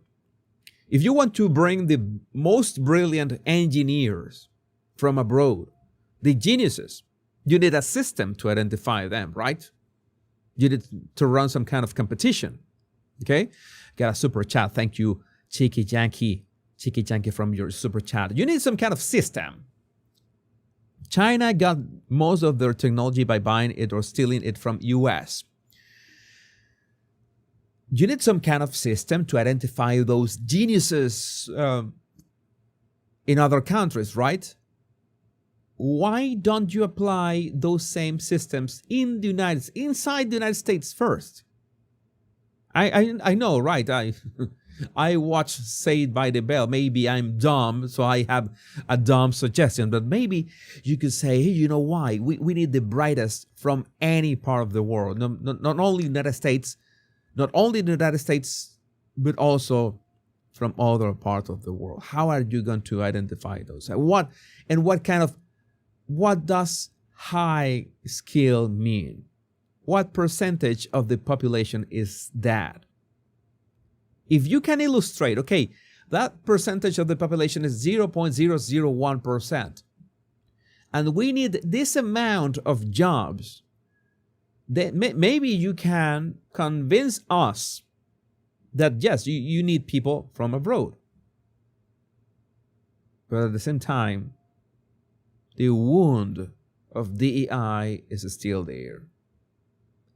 If you want to bring the most brilliant engineers from abroad, the geniuses, you need a system to identify them, right? You need to run some kind of competition. Okay? Got a super chat. Thank you, Cheeky Yankee from your super chat. You need some kind of system. China got most of their technology by buying it or stealing it from US. You need some kind of system to identify those geniuses in other countries, right? Why don't you apply those same systems inside the United States first? I know, right? I watch Saved by the Bell. Maybe I'm dumb, so I have a dumb suggestion. But maybe you could say, hey, you know why? We need the brightest from any part of the world. Not only the United States, but also from other parts of the world. How are you going to identify those? What does high skill mean? What percentage of the population is that? If you can illustrate, okay, that percentage of the population is 0.001%, and we need this amount of jobs, then maybe you can convince us that, yes, you need people from abroad. But at the same time, the wound of DEI is still there.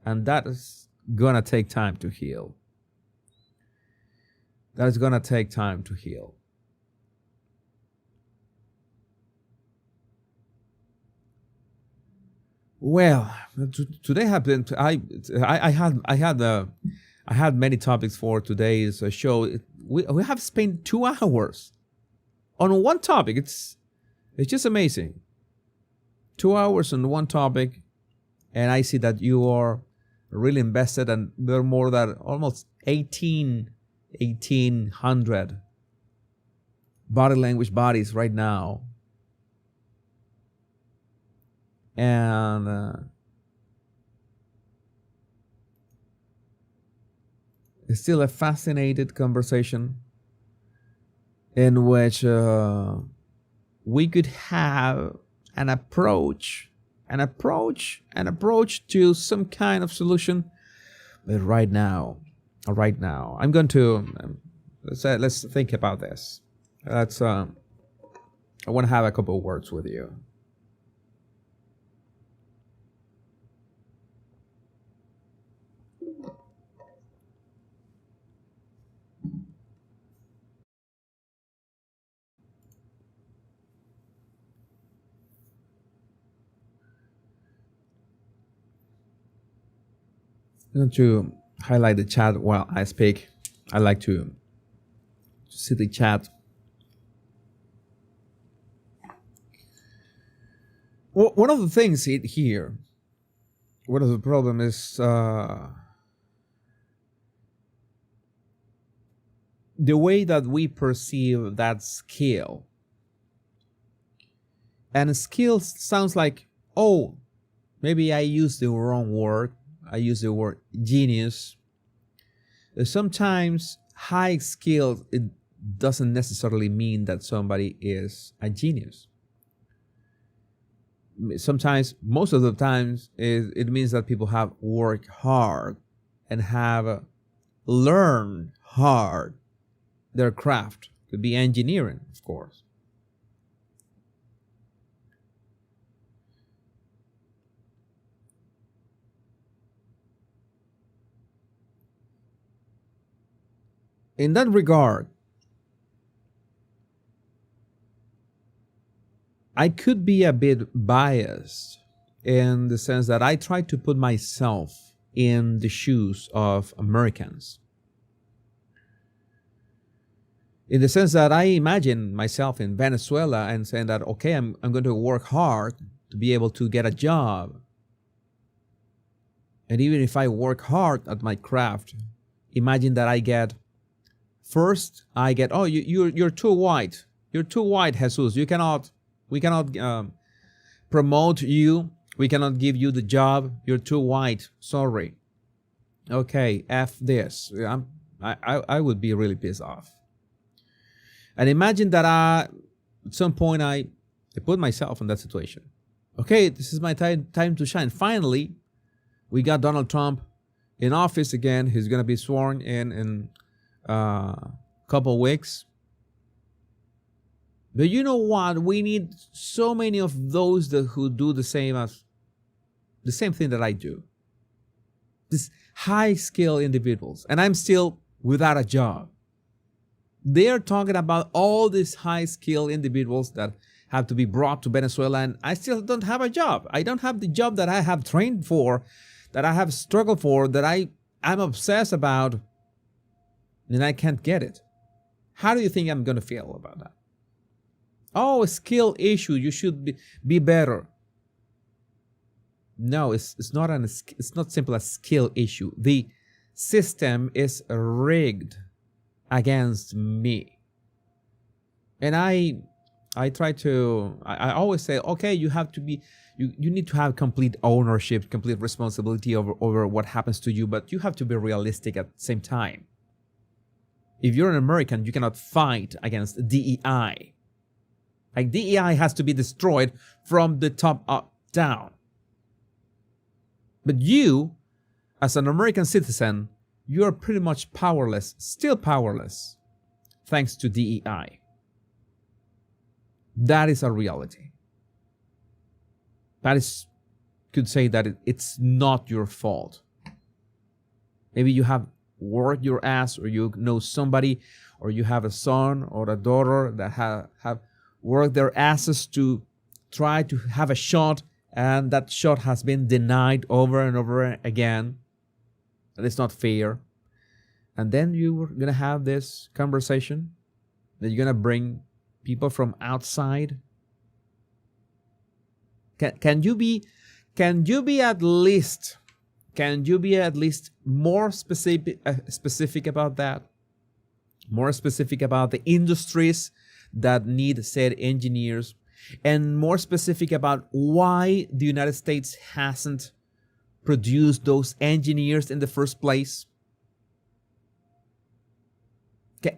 And that is going to take time to heal. That is going to take time to heal. Well, today happened. I had many topics for today's show. We have spent 2 hours on one topic. It's just amazing. 2 hours on one topic, and I see that you are really invested, and there are more than almost 1,800 body language bodies right now. And it's still a fascinating conversation in which we could have an approach to some kind of solution. But right now, I'm going to let's think about this. I want to have a couple of words with you. I'm going to highlight the chat while I speak. I like to see the chat. Well, one of the things here, one of the problem is the way that we perceive that skill. And skill sounds like, oh, maybe I used the wrong word. I use the word genius. Sometimes high skill, it doesn't necessarily mean that somebody is a genius. Sometimes, most of the times, it means that people have worked hard and have learned hard their craft. Could be engineering, of course. In that regard, I could be a bit biased in the sense that I try to put myself in the shoes of Americans. In the sense that I imagine myself in Venezuela and saying that, okay, I'm going to work hard to be able to get a job. And even if I work hard at my craft, imagine that I get, oh, you're too white. You're too white, Jesus. We cannot promote you. We cannot give you the job. You're too white. Sorry. Okay, F this. I would be really pissed off. And imagine that at some point I put myself in that situation. Okay, this is my time to shine. Finally, we got Donald Trump in office again. He's going to be sworn in a couple weeks. But you know what? We need so many of those who do the same thing that I do. These high-skill individuals. And I'm still without a job. They're talking about all these high-skilled individuals that have to be brought to Venezuela, and I still don't have a job. I don't have the job that I have trained for, that I have struggled for, that I'm obsessed about, and I can't get it. How do you think I'm going to feel about that? Oh, a skill issue. You should be better. No, it's not simple a skill issue. The system is rigged against me. And I always say, okay, you need to have complete ownership, complete responsibility over what happens to you, but you have to be realistic at the same time. If you're an American, you cannot fight against DEI. Like, DEI has to be destroyed from the top up down. But you, as an American citizen, you are pretty much powerless, still powerless, thanks to DEI. That is a reality. Could say that it's not your fault. Maybe you have worked your ass, or you know somebody, or you have a son or a daughter that have worked their asses to try to have a shot, and that shot has been denied over and over again. That is not fair. And then you're going to have this conversation that you're going to bring people from outside. Can you be at least more specific about that? More specific about the industries that need said engineers, and more specific about why the United States hasn't produced those engineers in the first place?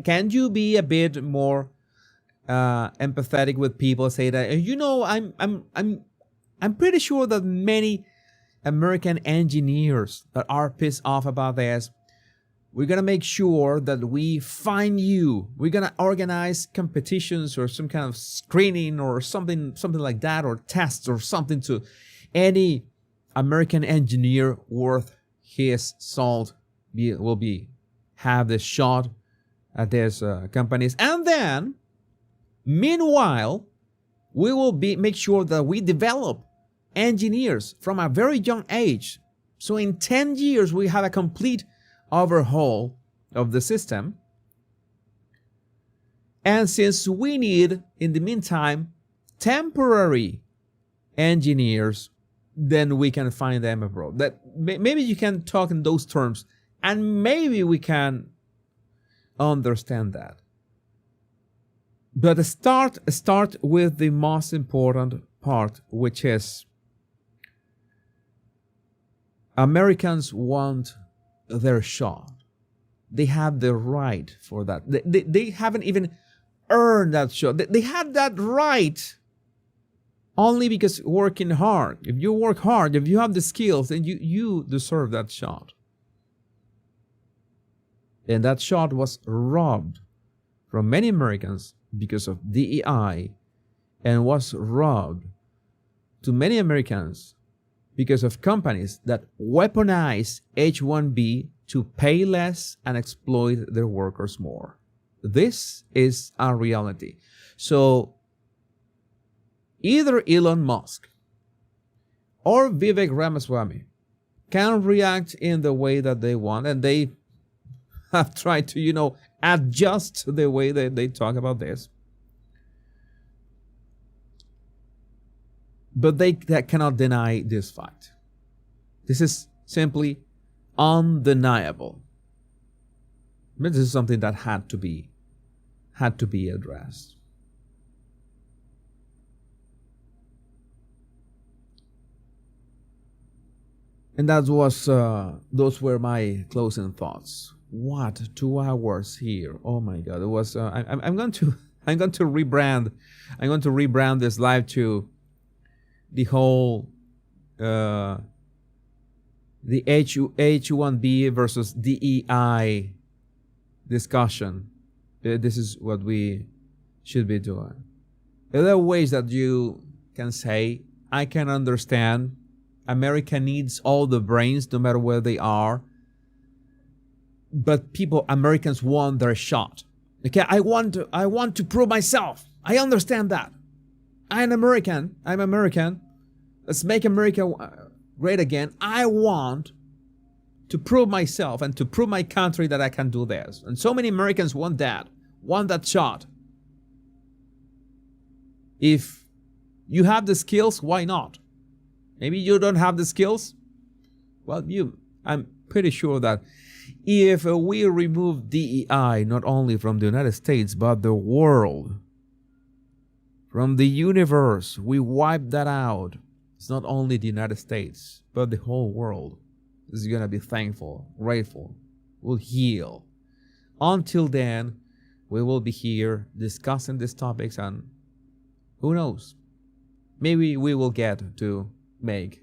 Can you be a bit more empathetic with people? Say that, you know, I'm pretty sure that many American engineers that are pissed off about this, we're gonna make sure that we find you. We're gonna organize competitions or some kind of screening or something like that, or tests or something, to any American engineer worth his salt will have this shot at these companies. And then, meanwhile, we will make sure that we develop engineers from a very young age. So in 10 years, we have a complete overhaul of the system. And since we need, in the meantime, temporary engineers, then we can find them abroad. That maybe you can talk in those terms, and maybe we can understand that. But start with the most important part, which is Americans want their shot. They have the right for that. They haven't even earned that shot. They had that right only because working hard. If you work hard, if you have the skills, then you deserve that shot. And that shot was robbed from many Americans because of DEI, and was robbed to many Americans because of companies that weaponize H1B to pay less and exploit their workers more. This is a reality. So either Elon Musk or Vivek Ramaswamy can react in the way that they want, and they have tried to, adjust the way that they talk about this. But they cannot deny this fact. This is simply undeniable. But this is something that had to be addressed. And those were my closing thoughts. What 2 hours here? Oh my God! It was. I'm going to rebrand this live to the whole the H1B versus DEI discussion. This is what we should be doing. There are ways that you can say, I can understand. America needs all the brains, no matter where they are. But Americans want their shot. Okay, I want to prove myself. I understand that. I'm American. Let's make America great again. I want to prove myself and to prove my country that I can do this. And so many Americans want that shot. If you have the skills, why not? Maybe you don't have the skills. Well, I'm pretty sure that if we remove DEI not only from the United States, but the world, from the universe, we wipe that out. It's not only the United States, but the whole world is going to be thankful, grateful, will heal. Until then, we will be here discussing these topics, and who knows? Maybe we will get to make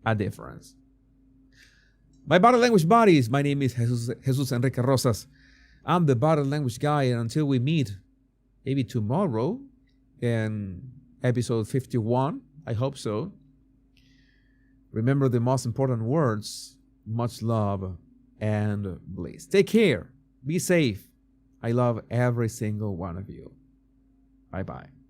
a difference. My body language buddies, my name is Jesus Enrique Rosas. I'm the body language guy, and until we meet, maybe tomorrow in episode 51, I hope so. Remember the most important words: much love and bliss. Take care. Be safe. I love every single one of you. Bye-bye.